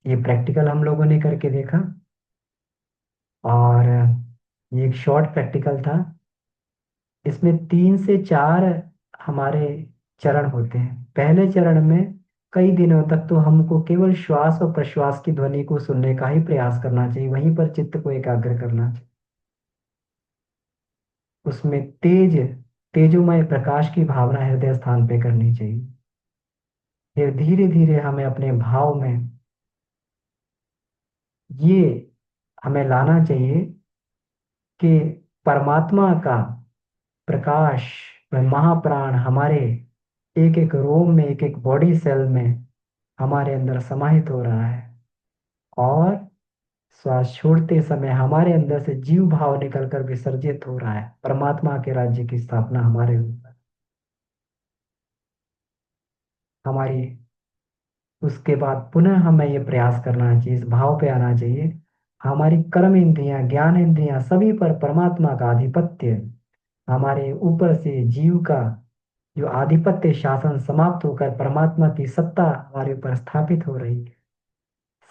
ये प्रैक्टिकल हम लोगों ने करके देखा, और ये एक शॉर्ट प्रैक्टिकल था। इसमें 3 से 4 हमारे चरण होते हैं। पहले चरण में कई दिनों तक तो हमको केवल श्वास और प्रश्वास की ध्वनि को सुनने का ही प्रयास करना चाहिए, वहीं पर चित्त को एकाग्र करना चाहिए। उसमें तेजोमय प्रकाश की भावना हृदय स्थान पे करनी चाहिए। फिर धीरे धीरे हमें अपने भाव में ये हमें लाना चाहिए कि परमात्मा का प्रकाश व महाप्राण हमारे एक एक रोम में, एक एक बॉडी सेल में हमारे अंदर समाहित हो रहा है। और श्वास छोड़ते समय हमारे अंदर से जीव भाव निकलकर विसर्जित हो रहा है। परमात्मा के राज्य की स्थापना हमारे ऊपर, हमारी, उसके बाद पुनः हमें ये प्रयास करना चाहिए, इस भाव पे आना चाहिए, हमारी कर्म इंद्रियां, ज्ञान इंद्रियां सभी पर परमात्मा का आधिपत्य, हमारे ऊपर से जीव का जो आधिपत्य शासन समाप्त होकर परमात्मा की सत्ता हमारे ऊपर स्थापित हो रही है।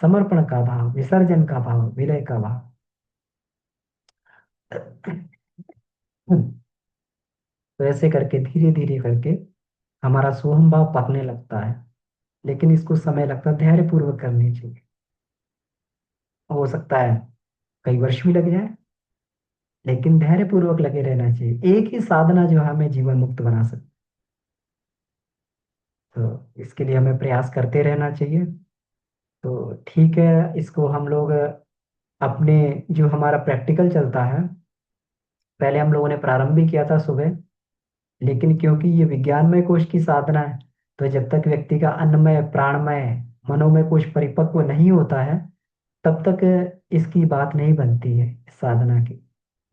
समर्पण का भाव, विसर्जन का भाव, विलय का भाव। तो ऐसे करके धीरे धीरे करके हमारा सोहम भाव पकने लगता है। लेकिन इसको समय लगता है, धैर्य पूर्वक करनी चाहिए। हो सकता है कई वर्ष भी लग जाए, लेकिन धैर्य पूर्वक लगे रहना चाहिए। एक ही साधना जो हमें जीवन मुक्त बना सकती, तो इसके लिए हमें प्रयास करते रहना चाहिए। तो ठीक है, इसको हम लोग अपने, जो हमारा प्रैक्टिकल चलता है, पहले हम लोगों ने प्रारंभ भी किया था सुबह, लेकिन क्योंकि ये विज्ञानमय कोश की साधना है, तो जब तक व्यक्ति का अन्नमय, प्राणमय, मनोमय कोश परिपक्व नहीं होता है, तब तक इसकी बात नहीं बनती है इस साधना की।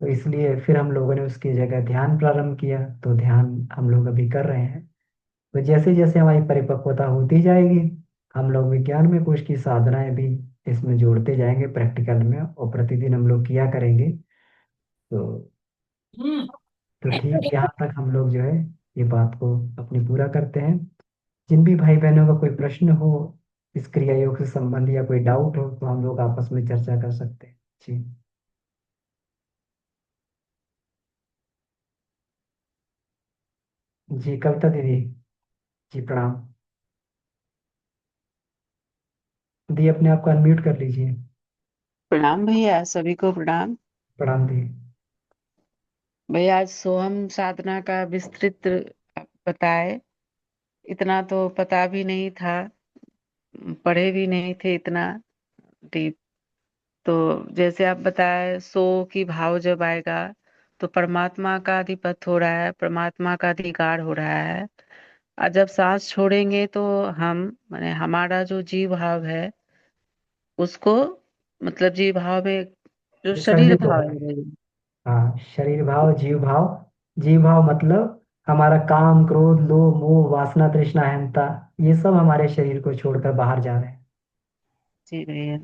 तो इसलिए फिर हम लोगों ने उसकी जगह ध्यान प्रारंभ किया, तो ध्यान हम लोग अभी कर रहे हैं। तो जैसे जैसे हमारी परिपक्वता होती जाएगी, हम लोग विज्ञान में कुछ की साधनाएं भी इसमें जोड़ते जाएंगे प्रैक्टिकल में, और प्रतिदिन हम लोग किया करेंगे। तो तो ठीक, यहाँ तक हम लोग जो है ये बात को अपनी पूरा करते हैं। जिन भी भाई बहनों का कोई प्रश्न हो इस क्रिया योग से संबंधी, या कोई डाउट हो, तो हम लोग आपस में चर्चा कर सकते हैं। जी। जी कविता दीदी। जी प्रणाम। दी अपने आप को अनम्यूट कर लीजिए। प्रणाम भैया, सभी को प्रणाम। प्रणाम दी। भैया आज सोहम साधना का विस्तृत आप बताए। इतना तो पता भी नहीं था, पढ़े भी नहीं थे इतना डीप। तो जैसे आप बताए, सो की भाव जब आएगा तो परमात्मा का अधिपत हो रहा है, परमात्मा का अधिकार हो रहा है। और जब सांस छोड़ेंगे तो हम, माने हमारा जो जीव भाव है उसको, मतलब जीव भाव में जो शरीर विसर्जित हो भाव रहा है। है भैया। हाँ, शरीर भाव, जीव भाव। जीव भाव मतलब हमारा काम, क्रोध, लोभ, मोह, वासना, तृष्णा, अहंता, ये सब हमारे शरीर को छोड़कर बाहर जा रहे हैं। जी भैया,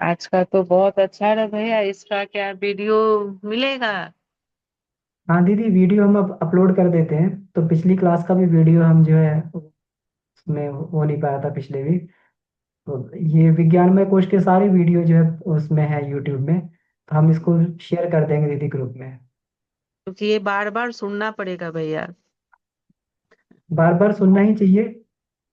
आज का तो बहुत अच्छा रहा भैया। इसका क्या वीडियो मिलेगा? हाँ दीदी, वीडियो हम अब अपलोड कर देते हैं। तो पिछली क्लास का भी वीडियो हम जो है उसमें हो नहीं पाया था पिछले भी। तो ये विज्ञानमय कोश के सारे वीडियो जो है उसमें है यूट्यूब में, तो हम इसको शेयर कर देंगे दीदी ग्रुप में। क्योंकि ये बार बार सुनना पड़ेगा भैया। बार बार सुनना ही चाहिए,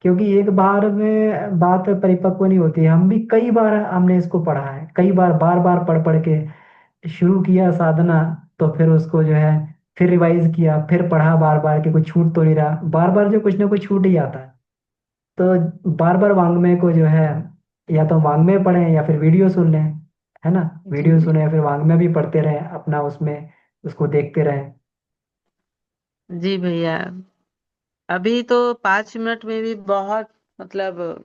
क्योंकि एक बार में बात परिपक्व नहीं होती है। हम भी कई बार हमने इसको पढ़ा है, कई बार बार बार पढ़ पढ़ के शुरू किया साधना, तो फिर उसको जो है फिर रिवाइज किया, फिर पढ़ा बार बार कि कुछ छूट तो नहीं रहा। बार बार जो कुछ ना कुछ छूट ही जाता है। तो बार बार वांग्मय को जो है, या तो वांग्मय पढ़ें या फिर वीडियो सुन लें, है ना। जी वीडियो सुने भैया। या फिर वांग्मय भी पढ़ते रहें, अपना उसमें उसको देखते रहें। जी भैया, अभी तो 5 मिनट में भी बहुत, मतलब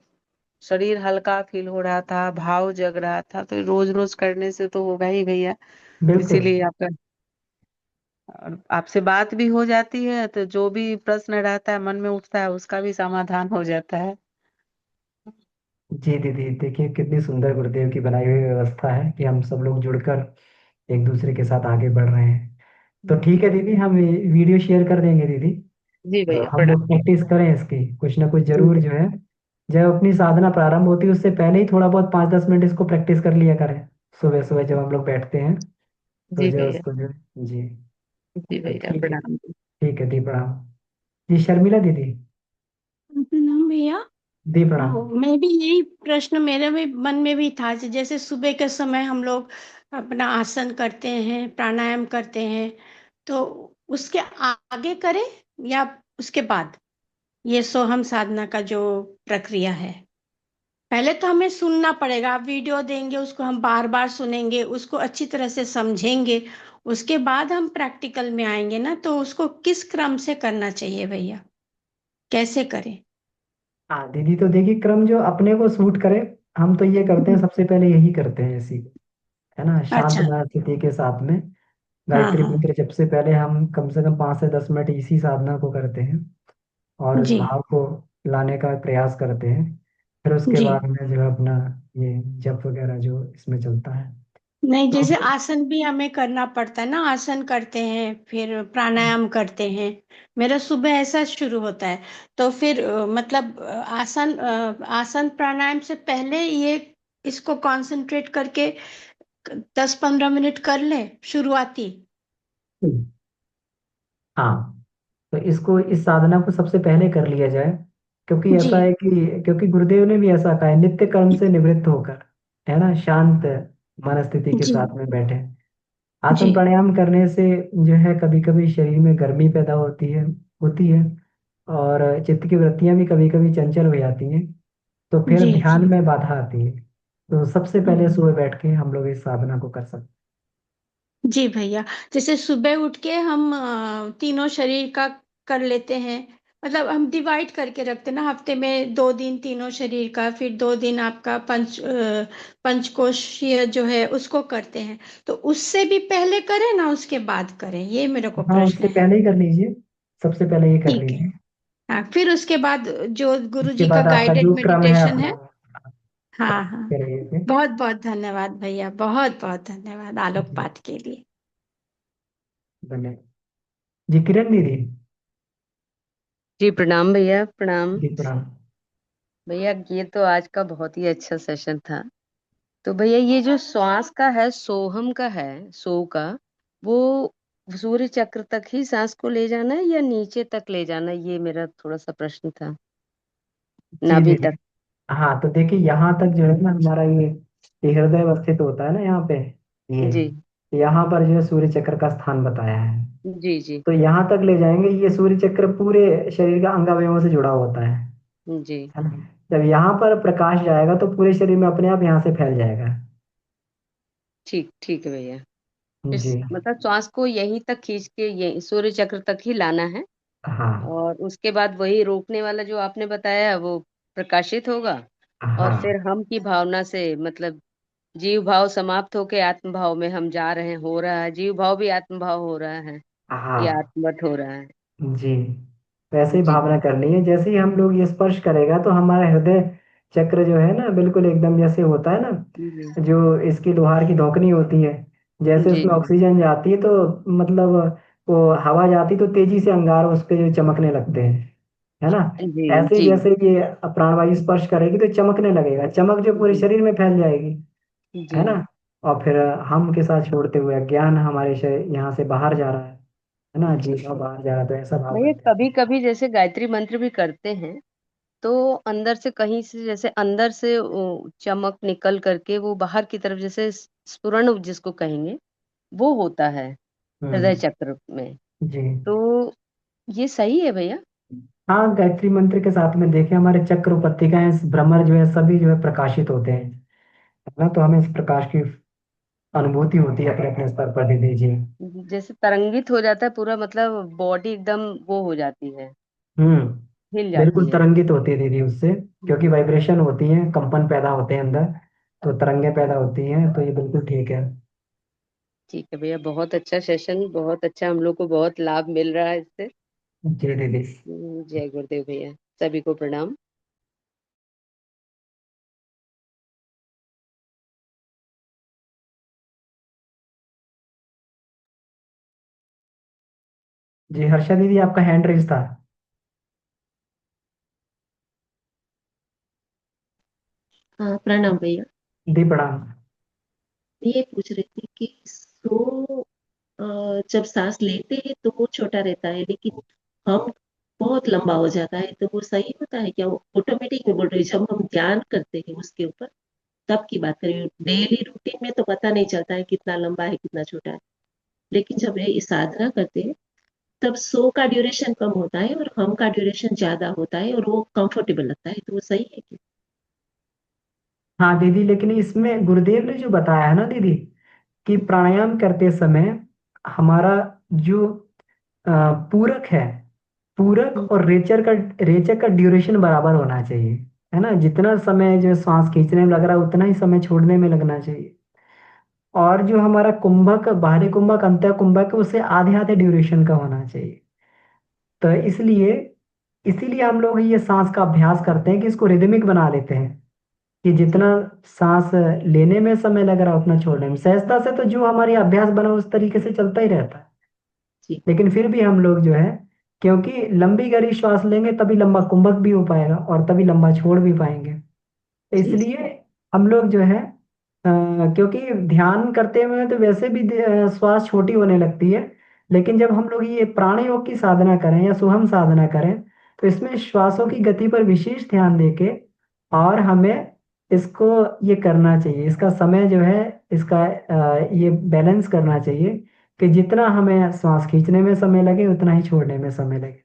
शरीर हल्का फील हो रहा था, भाव जग रहा था। तो रोज रोज करने से तो होगा ही भैया। बिल्कुल। इसीलिए आपका, और आपसे बात भी हो जाती है तो जो भी प्रश्न रहता है मन में उठता है उसका भी समाधान हो जाता है। जी दीदी, देखिए कितनी सुंदर गुरुदेव की बनाई हुई व्यवस्था है कि हम सब लोग जुड़कर एक दूसरे के साथ आगे बढ़ रहे हैं। तो ठीक है दीदी, हम वीडियो शेयर कर देंगे दीदी। जी तो भैया हम लोग प्रणाम। प्रैक्टिस करें इसकी, कुछ ना कुछ जी जरूर जो है। जब अपनी साधना प्रारंभ होती है उससे पहले ही थोड़ा बहुत 5-10 मिनट इसको प्रैक्टिस कर लिया करें, सुबह सुबह जब हम लोग बैठते हैं। तो जी जो भैया। उसको जो, जी। जी तो भैया ठीक है। प्रणाम। ठीक है दी, प्रणाम। जी शर्मिला दीदी। प्रणाम भैया। दी प्रणाम। मैं भी यही प्रश्न मेरे भी मन में भी था जैसे सुबह के समय हम लोग अपना आसन करते हैं, प्राणायाम करते हैं, तो उसके आगे करें या उसके बाद, ये सोहम साधना का जो प्रक्रिया है। पहले तो हमें सुनना पड़ेगा, आप वीडियो देंगे, उसको हम बार बार सुनेंगे, उसको अच्छी तरह से समझेंगे, उसके बाद हम प्रैक्टिकल में आएंगे ना, तो उसको किस क्रम से करना चाहिए भैया, कैसे करें? हाँ दीदी, तो देखिए क्रम जो अपने को सूट करे। हम तो ये करते हैं, सबसे पहले यही करते हैं इसी, है ना, शांत अच्छा। मन स्थिति के साथ में हाँ गायत्री हाँ। मंत्र जप से पहले हम कम से कम 5 से 10 मिनट इसी साधना को करते हैं और उस जी भाव को लाने का प्रयास करते हैं। फिर उसके जी। बाद में जो है अपना ये जप वगैरह जो इसमें चलता है। नहीं, तो जैसे आसन भी हमें करना पड़ता है ना, आसन करते हैं फिर प्राणायाम करते हैं। मेरा सुबह ऐसा शुरू होता है। तो फिर मतलब आसन प्राणायाम से पहले ये इसको कंसंट्रेट करके 10-15 मिनट कर ले शुरुआती। हाँ, तो इसको इस साधना को सबसे पहले कर लिया जाए, क्योंकि जी ऐसा है कि क्योंकि गुरुदेव ने भी ऐसा कहा है, नित्य कर्म से निवृत्त होकर, है ना, शांत मन स्थिति के जी साथ में बैठे। जी। आसन प्राणायाम करने से जो है कभी कभी शरीर में गर्मी पैदा होती है और चित्त की वृत्तियां भी कभी कभी चंचल हो जाती हैं, तो फिर जी ध्यान जी। में बाधा आती है। तो सबसे पहले हम्म। सुबह बैठ के हम लोग इस साधना को कर सकते जी भैया, जैसे सुबह उठ के हम तीनों शरीर का कर लेते हैं, मतलब हम डिवाइड करके रखते हैं ना, हफ्ते में 2 दिन तीनों शरीर का, फिर 2 दिन आपका पंचकोशीय जो है उसको करते हैं। तो उससे भी पहले करें ना उसके बाद करें, ये मेरे को हैं। हाँ, प्रश्न उससे है। पहले ही कर लीजिए, सबसे पहले ये कर ठीक है। लीजिए। हाँ, फिर उसके बाद जो गुरु उसके जी का बाद आपका गाइडेड जो क्रम है मेडिटेशन अपना है। हाँ हाँ। करिए फिर। बहुत बहुत धन्यवाद भैया, बहुत बहुत धन्यवाद जी, आलोकपात के लिए। धन्यवाद। जी किरण दीदी। जी प्रणाम भैया, प्रणाम। जी प्रणाम। भैया ये तो आज का बहुत ही अच्छा सेशन था। तो भैया ये जो श्वास का है, सोहम का है, सो का, वो सूर्य चक्र तक ही सांस को ले जाना है या नीचे तक ले जाना है, ये मेरा थोड़ा सा प्रश्न था। जी नाभि दीदी। तक। हाँ, तो देखिए यहाँ तक जो है ना हमारा ये हृदय अवस्थित होता है ना यहाँ पे, ये जी यहाँ पर जो है सूर्य चक्र का स्थान बताया है। जी जी तो यहाँ तक ले जाएंगे, ये सूर्य चक्र पूरे शरीर का अंग अवयवों से जुड़ा होता जी। है ना। जब यहाँ पर प्रकाश जाएगा तो पूरे शरीर में अपने आप यहाँ से फैल जाएगा। ठीक ठीक है भैया। जी। मतलब श्वास को यहीं तक खींच के ये सूर्य चक्र तक ही लाना है। हाँ और उसके बाद वही रोकने वाला जो आपने बताया वो प्रकाशित होगा। और हाँ फिर हम की भावना से, मतलब जीव भाव समाप्त होके आत्म भाव में हम जा रहे हैं, हो रहा है, जीव भाव भी आत्म भाव हो रहा है या हाँ। आत्मवत हो रहा है। जी, वैसे ही जी भावना करनी है, जैसे ही हम लोग ये स्पर्श करेगा तो हमारा हृदय चक्र जो है ना बिल्कुल एकदम जैसे होता है जी ना, जो इसकी लोहार की धौकनी होती है, जैसे जी उसमें जी ऑक्सीजन जाती है तो मतलब वो हवा जाती तो तेजी से अंगार उस पे जो चमकने लगते हैं, है ना। जी ऐसे ही जी जैसे ये प्राणवायु स्पर्श करेगी तो चमकने लगेगा, चमक जो पूरे जी शरीर में फैल जाएगी, जी। है ना। और फिर हम के साथ छोड़ते हुए अज्ञान हमारे शरीर यहाँ से बाहर जा रहा है ना, जीव बाहर जा रहा है, तो ऐसा भाव भैया बन जाता कभी है। कभी जैसे गायत्री मंत्र भी करते हैं, तो अंदर से कहीं से, जैसे अंदर से वो चमक निकल करके वो बाहर की तरफ, जैसे स्फुरण जिसको कहेंगे, वो होता है हृदय हम्म। चक्र में। जी। तो ये सही है भैया? हाँ, गायत्री मंत्र के साथ में देखें हमारे चक्र उपत्यकाएं भ्रमर जो है सभी जो है प्रकाशित होते हैं, है ना, तो हमें इस प्रकाश की अनुभूति होती है अपने अपने स्तर पर, दे दीजिए। जैसे तरंगित हो जाता है पूरा, मतलब बॉडी एकदम वो हो जाती है, हिल बिल्कुल जाती है। तरंगित होती है दीदी उससे, क्योंकि हम्म, वाइब्रेशन होती है, कंपन पैदा होते हैं अंदर, तो तरंगे पैदा होती हैं, तो ये बिल्कुल ठीक है। ठीक है भैया, बहुत अच्छा सेशन, बहुत अच्छा, हम लोग को बहुत लाभ मिल रहा है इससे। जी दीदी। जय गुरुदेव भैया, सभी को प्रणाम। जी हर्षा दीदी, आपका हैंड रेज था। हाँ, प्रणाम भैया। दी प्रणाम। ये पूछ रही थी कि जब सांस लेते हैं तो वो छोटा रहता है, लेकिन हम बहुत लंबा हो जाता है, तो वो सही होता है क्या? वो ऑटोमेटिक में बोल रही हूँ, जब हम ध्यान करते हैं उसके ऊपर तब की बात कर रही हूँ। डेली रूटीन में तो पता नहीं चलता है कितना लंबा है कितना छोटा है, लेकिन जब ये साधना करते हैं तब सो का ड्यूरेशन कम होता है और हम का ड्यूरेशन ज्यादा होता है और वो कंफर्टेबल लगता है, तो वो सही है क्या? हाँ दीदी, लेकिन इसमें गुरुदेव ने जो बताया है ना दीदी, कि प्राणायाम करते समय हमारा जो अ, पूरक है, पूरक हम्म, और रेचक का ड्यूरेशन बराबर होना चाहिए। है ना, जितना समय जो सांस खींचने में लग रहा है उतना ही समय छोड़ने में लगना चाहिए। और जो हमारा कुंभक, बाहरी कुंभक, अंतः कुंभक, उससे आधे आधे ड्यूरेशन का होना चाहिए। तो इसलिए इसीलिए हम लोग ये सांस का अभ्यास करते हैं कि इसको रिदमिक बना लेते हैं, कि जी जितना सांस लेने में समय लग रहा है उतना छोड़ने में सहजता से, तो जो हमारी अभ्यास बना उस तरीके से चलता ही रहता है। जी लेकिन फिर भी हम लोग जो है, क्योंकि लंबी गहरी श्वास लेंगे तभी लंबा कुंभक भी हो पाएगा और तभी लंबा छोड़ भी पाएंगे। तो जी जी इसलिए हम लोग जो है क्योंकि ध्यान करते हुए तो वैसे भी श्वास छोटी होने लगती है, लेकिन जब हम लोग ये प्राणायाम की साधना करें या सुहम साधना करें तो इसमें श्वासों की गति पर विशेष ध्यान देके और हमें इसको ये करना चाहिए, इसका समय जो है, इसका ये बैलेंस करना चाहिए कि जितना हमें श्वास खींचने में समय लगे उतना ही छोड़ने में समय लगे।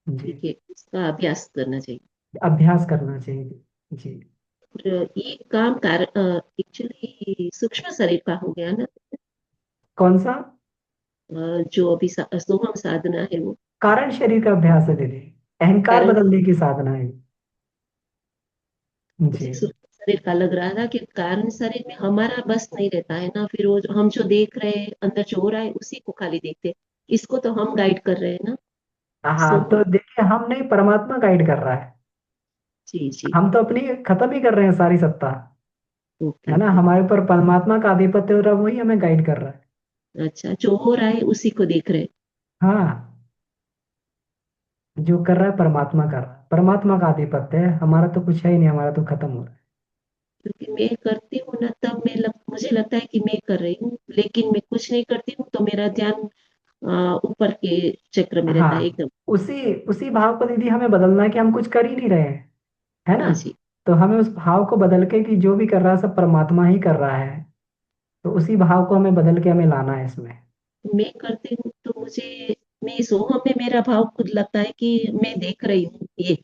जी, ठीक है, उसका अभ्यास करना चाहिए। अभ्यास करना चाहिए। जी। और ये काम एक्चुअली सूक्ष्म शरीर का हो गया ना, कौन सा? जो अभी सोहम साधना है वो। कारण शरीर का अभ्यास है दीदी, अहंकार कारण बदलने की साधना है। जी। मुझे सूक्ष्म शरीर का लग रहा था कि कारण शरीर में हमारा बस नहीं रहता है ना, फिर वो हम जो देख रहे हैं अंदर जो हो रहा है उसी को खाली देखते हैं। इसको तो हम गाइड कर रहे हैं ना। हाँ सोहम। तो देखिए, हम नहीं, परमात्मा गाइड कर रहा है। जी जी। हम तो अपनी खत्म ही कर रहे हैं सारी सत्ता। ओके है ना, ओके। हमारे ऊपर परमात्मा का आधिपत्य हो रहा है, वही हमें गाइड कर रहा है। अच्छा, जो हो रहा है उसी को देख रहे हैं। हाँ, जो कर रहा है परमात्मा कर रहा है, परमात्मा का आधिपत्य है, हमारा तो कुछ है ही नहीं, हमारा तो खत्म हो रहा है। क्योंकि मैं करती हूँ ना तब मुझे लगता है कि मैं कर रही हूँ, लेकिन मैं कुछ नहीं करती हूँ तो मेरा ध्यान ऊपर के चक्र में रहता है हाँ, एकदम। उसी उसी भाव को दीदी हमें बदलना है कि हम कुछ कर ही नहीं रहे हैं। है ना, हाँ जी। तो हमें उस भाव को बदल के, कि जो भी कर रहा है सब परमात्मा ही कर रहा है, तो उसी भाव को हमें बदल के हमें लाना है इसमें। मैं करती हूँ तो मुझे, मैं सोहम में मेरा भाव खुद लगता है कि मैं देख रही हूँ ये,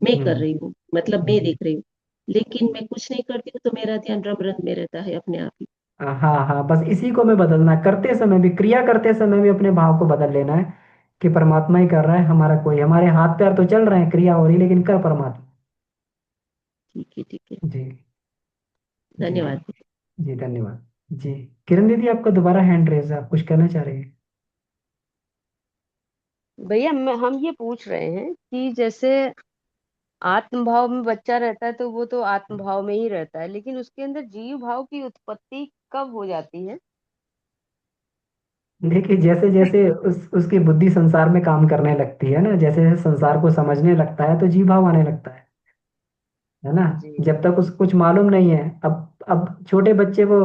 मैं कर हम्म। रही हूँ, मतलब मैं जी। देख रही हूँ। लेकिन मैं कुछ नहीं करती हूँ तो मेरा ध्यान रम रंग में रहता है अपने आप ही। हाँ हाँ, बस इसी को हमें बदलना है, करते समय भी, क्रिया करते समय भी अपने भाव को बदल लेना है कि परमात्मा ही कर रहा है, हमारा कोई, हमारे हाथ पैर तो चल रहे हैं, क्रिया हो रही है, लेकिन कर परमात्मा। ठीक है ठीक है। जी। जी। धन्यवाद। जी धन्यवाद। जी। किरण दीदी, आपका दोबारा हैंड रेज है, आप कुछ कहना चाह रही हैं? भैया हम ये पूछ रहे हैं कि जैसे आत्म भाव में बच्चा रहता है तो वो तो आत्म भाव में ही रहता है, लेकिन उसके अंदर जीव भाव की उत्पत्ति कब हो जाती है? देखिए, जैसे जैसे उसकी बुद्धि संसार में काम करने लगती है ना, जैसे जैसे संसार को समझने लगता है तो जीव भाव आने लगता है ना। जी। जब तक उसको कुछ मालूम नहीं है, अब छोटे बच्चे को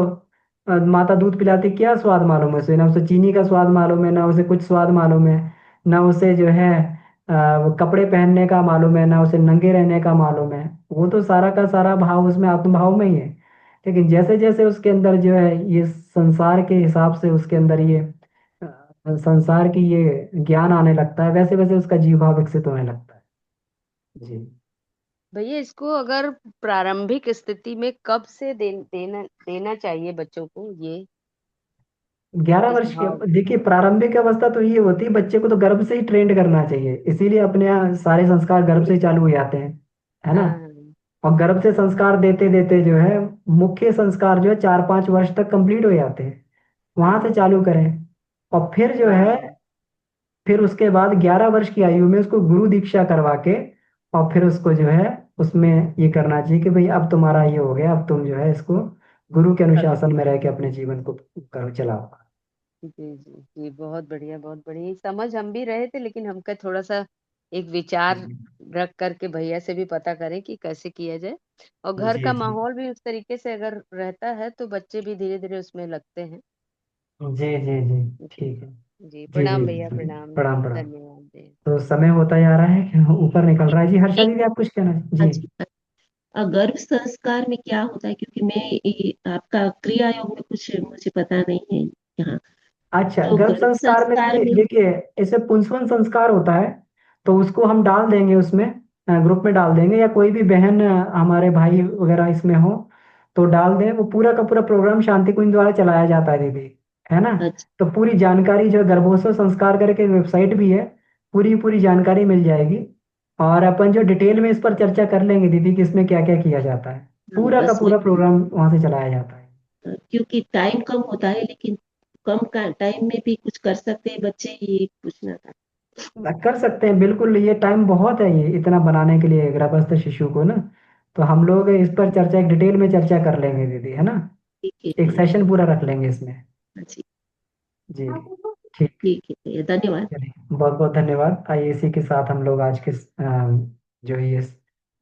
माता दूध पिलाती, क्या स्वाद मालूम है उसे, ना उसे चीनी का स्वाद मालूम है, ना उसे कुछ स्वाद मालूम है, ना उसे जो है वो कपड़े पहनने का मालूम है, ना उसे नंगे रहने का मालूम है। वो तो सारा का सारा भाव उसमें आत्म भाव में ही है। लेकिन जैसे जैसे उसके अंदर जो है ये संसार के हिसाब से उसके अंदर ये संसार की ये ज्ञान आने लगता है, वैसे वैसे उसका जीव भाव विकसित होने लगता है। जी। भैया इसको अगर प्रारंभिक स्थिति में कब से देना चाहिए बच्चों को ये 11 इस वर्ष के, भाव? देखिए प्रारंभिक अवस्था तो ये होती है, बच्चे को तो गर्भ से ही ट्रेंड करना चाहिए, इसीलिए अपने यहाँ सारे संस्कार गर्भ से ही चालू हो जाते हैं। है ना, हाँ और गर्भ से संस्कार देते देते जो है मुख्य संस्कार जो है 4-5 वर्ष तक कंप्लीट हो जाते हैं, वहां से चालू करें। और फिर जो है, हाँ। फिर उसके बाद 11 वर्ष की आयु में उसको गुरु दीक्षा करवा के, और फिर उसको जो है उसमें ये करना चाहिए कि भाई अब तुम्हारा ये हो गया, अब तुम जो है इसको गुरु के हाँ, अनुशासन में रह के अपने जीवन को करो, चलाओ। जी जी जी, बहुत बढ़िया बहुत बढ़िया। समझ हम भी रहे थे, लेकिन हमका थोड़ा सा एक विचार रख करके भैया से भी पता करें कि कैसे किया जाए। और घर जी का जी माहौल भी उस तरीके से अगर रहता है तो बच्चे भी धीरे धीरे उसमें लगते हैं। जी जी जी। जी। ठीक है। जी जी प्रणाम जी भैया, जी, प्रणाम। प्रणाम प्रणाम। धन्यवाद जी। तो समय होता जा रहा है कि ऊपर निकल रहा है। जी हर्षा एक दीदी, आप कुछ कहना है? हाँ जी। जी, गर्भ संस्कार में क्या होता है, क्योंकि आपका क्रिया योग में कुछ मुझे पता नहीं है यहाँ। अच्छा, तो गर्भ गर्भ संस्कार में संस्कार दीदी में देखिए, ऐसे पुंसवन संस्कार होता है, तो उसको हम डाल देंगे उसमें, ग्रुप में डाल देंगे, या कोई भी बहन हमारे भाई वगैरह इसमें हो तो डाल दें। वो पूरा का पूरा प्रोग्राम शांति कुंज द्वारा चलाया जाता है दीदी, है ना। अच्छा तो पूरी जानकारी जो गर्भोत्सव संस्कार करके वेबसाइट भी है, पूरी पूरी जानकारी मिल जाएगी। और अपन जो डिटेल में इस पर चर्चा कर लेंगे दीदी कि इसमें क्या क्या किया जाता है। हाँ, पूरा का बस पूरा प्रोग्राम वहां से चलाया जाता है। क्योंकि टाइम कम होता है, लेकिन कम का टाइम में भी कुछ कर सकते हैं बच्चे, ये पूछना था। कर सकते हैं बिल्कुल, ये टाइम बहुत है ये इतना बनाने के लिए गर्भस्थ शिशु को ना। तो हम लोग इस पर चर्चा, एक डिटेल में चर्चा कर लेंगे दीदी, है ना। ठीक है एक भैया। सेशन पूरा रख लेंगे इसमें। हाँ जी, जी। ठीक। ठीक है भैया, धन्यवाद। चलिए, बहुत बहुत धन्यवाद। आइए इसी के साथ हम लोग आज के जो ये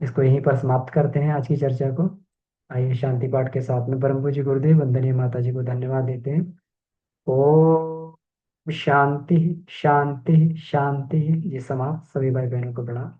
इसको यहीं पर समाप्त करते हैं आज की चर्चा को। आइए शांति पाठ के साथ में परम पूज्य गुरुदेव वंदनीय माता जी को धन्यवाद देते हैं। ओम शांति शांति शांति। जी समाप्त। सभी भाई बहनों को प्रणाम।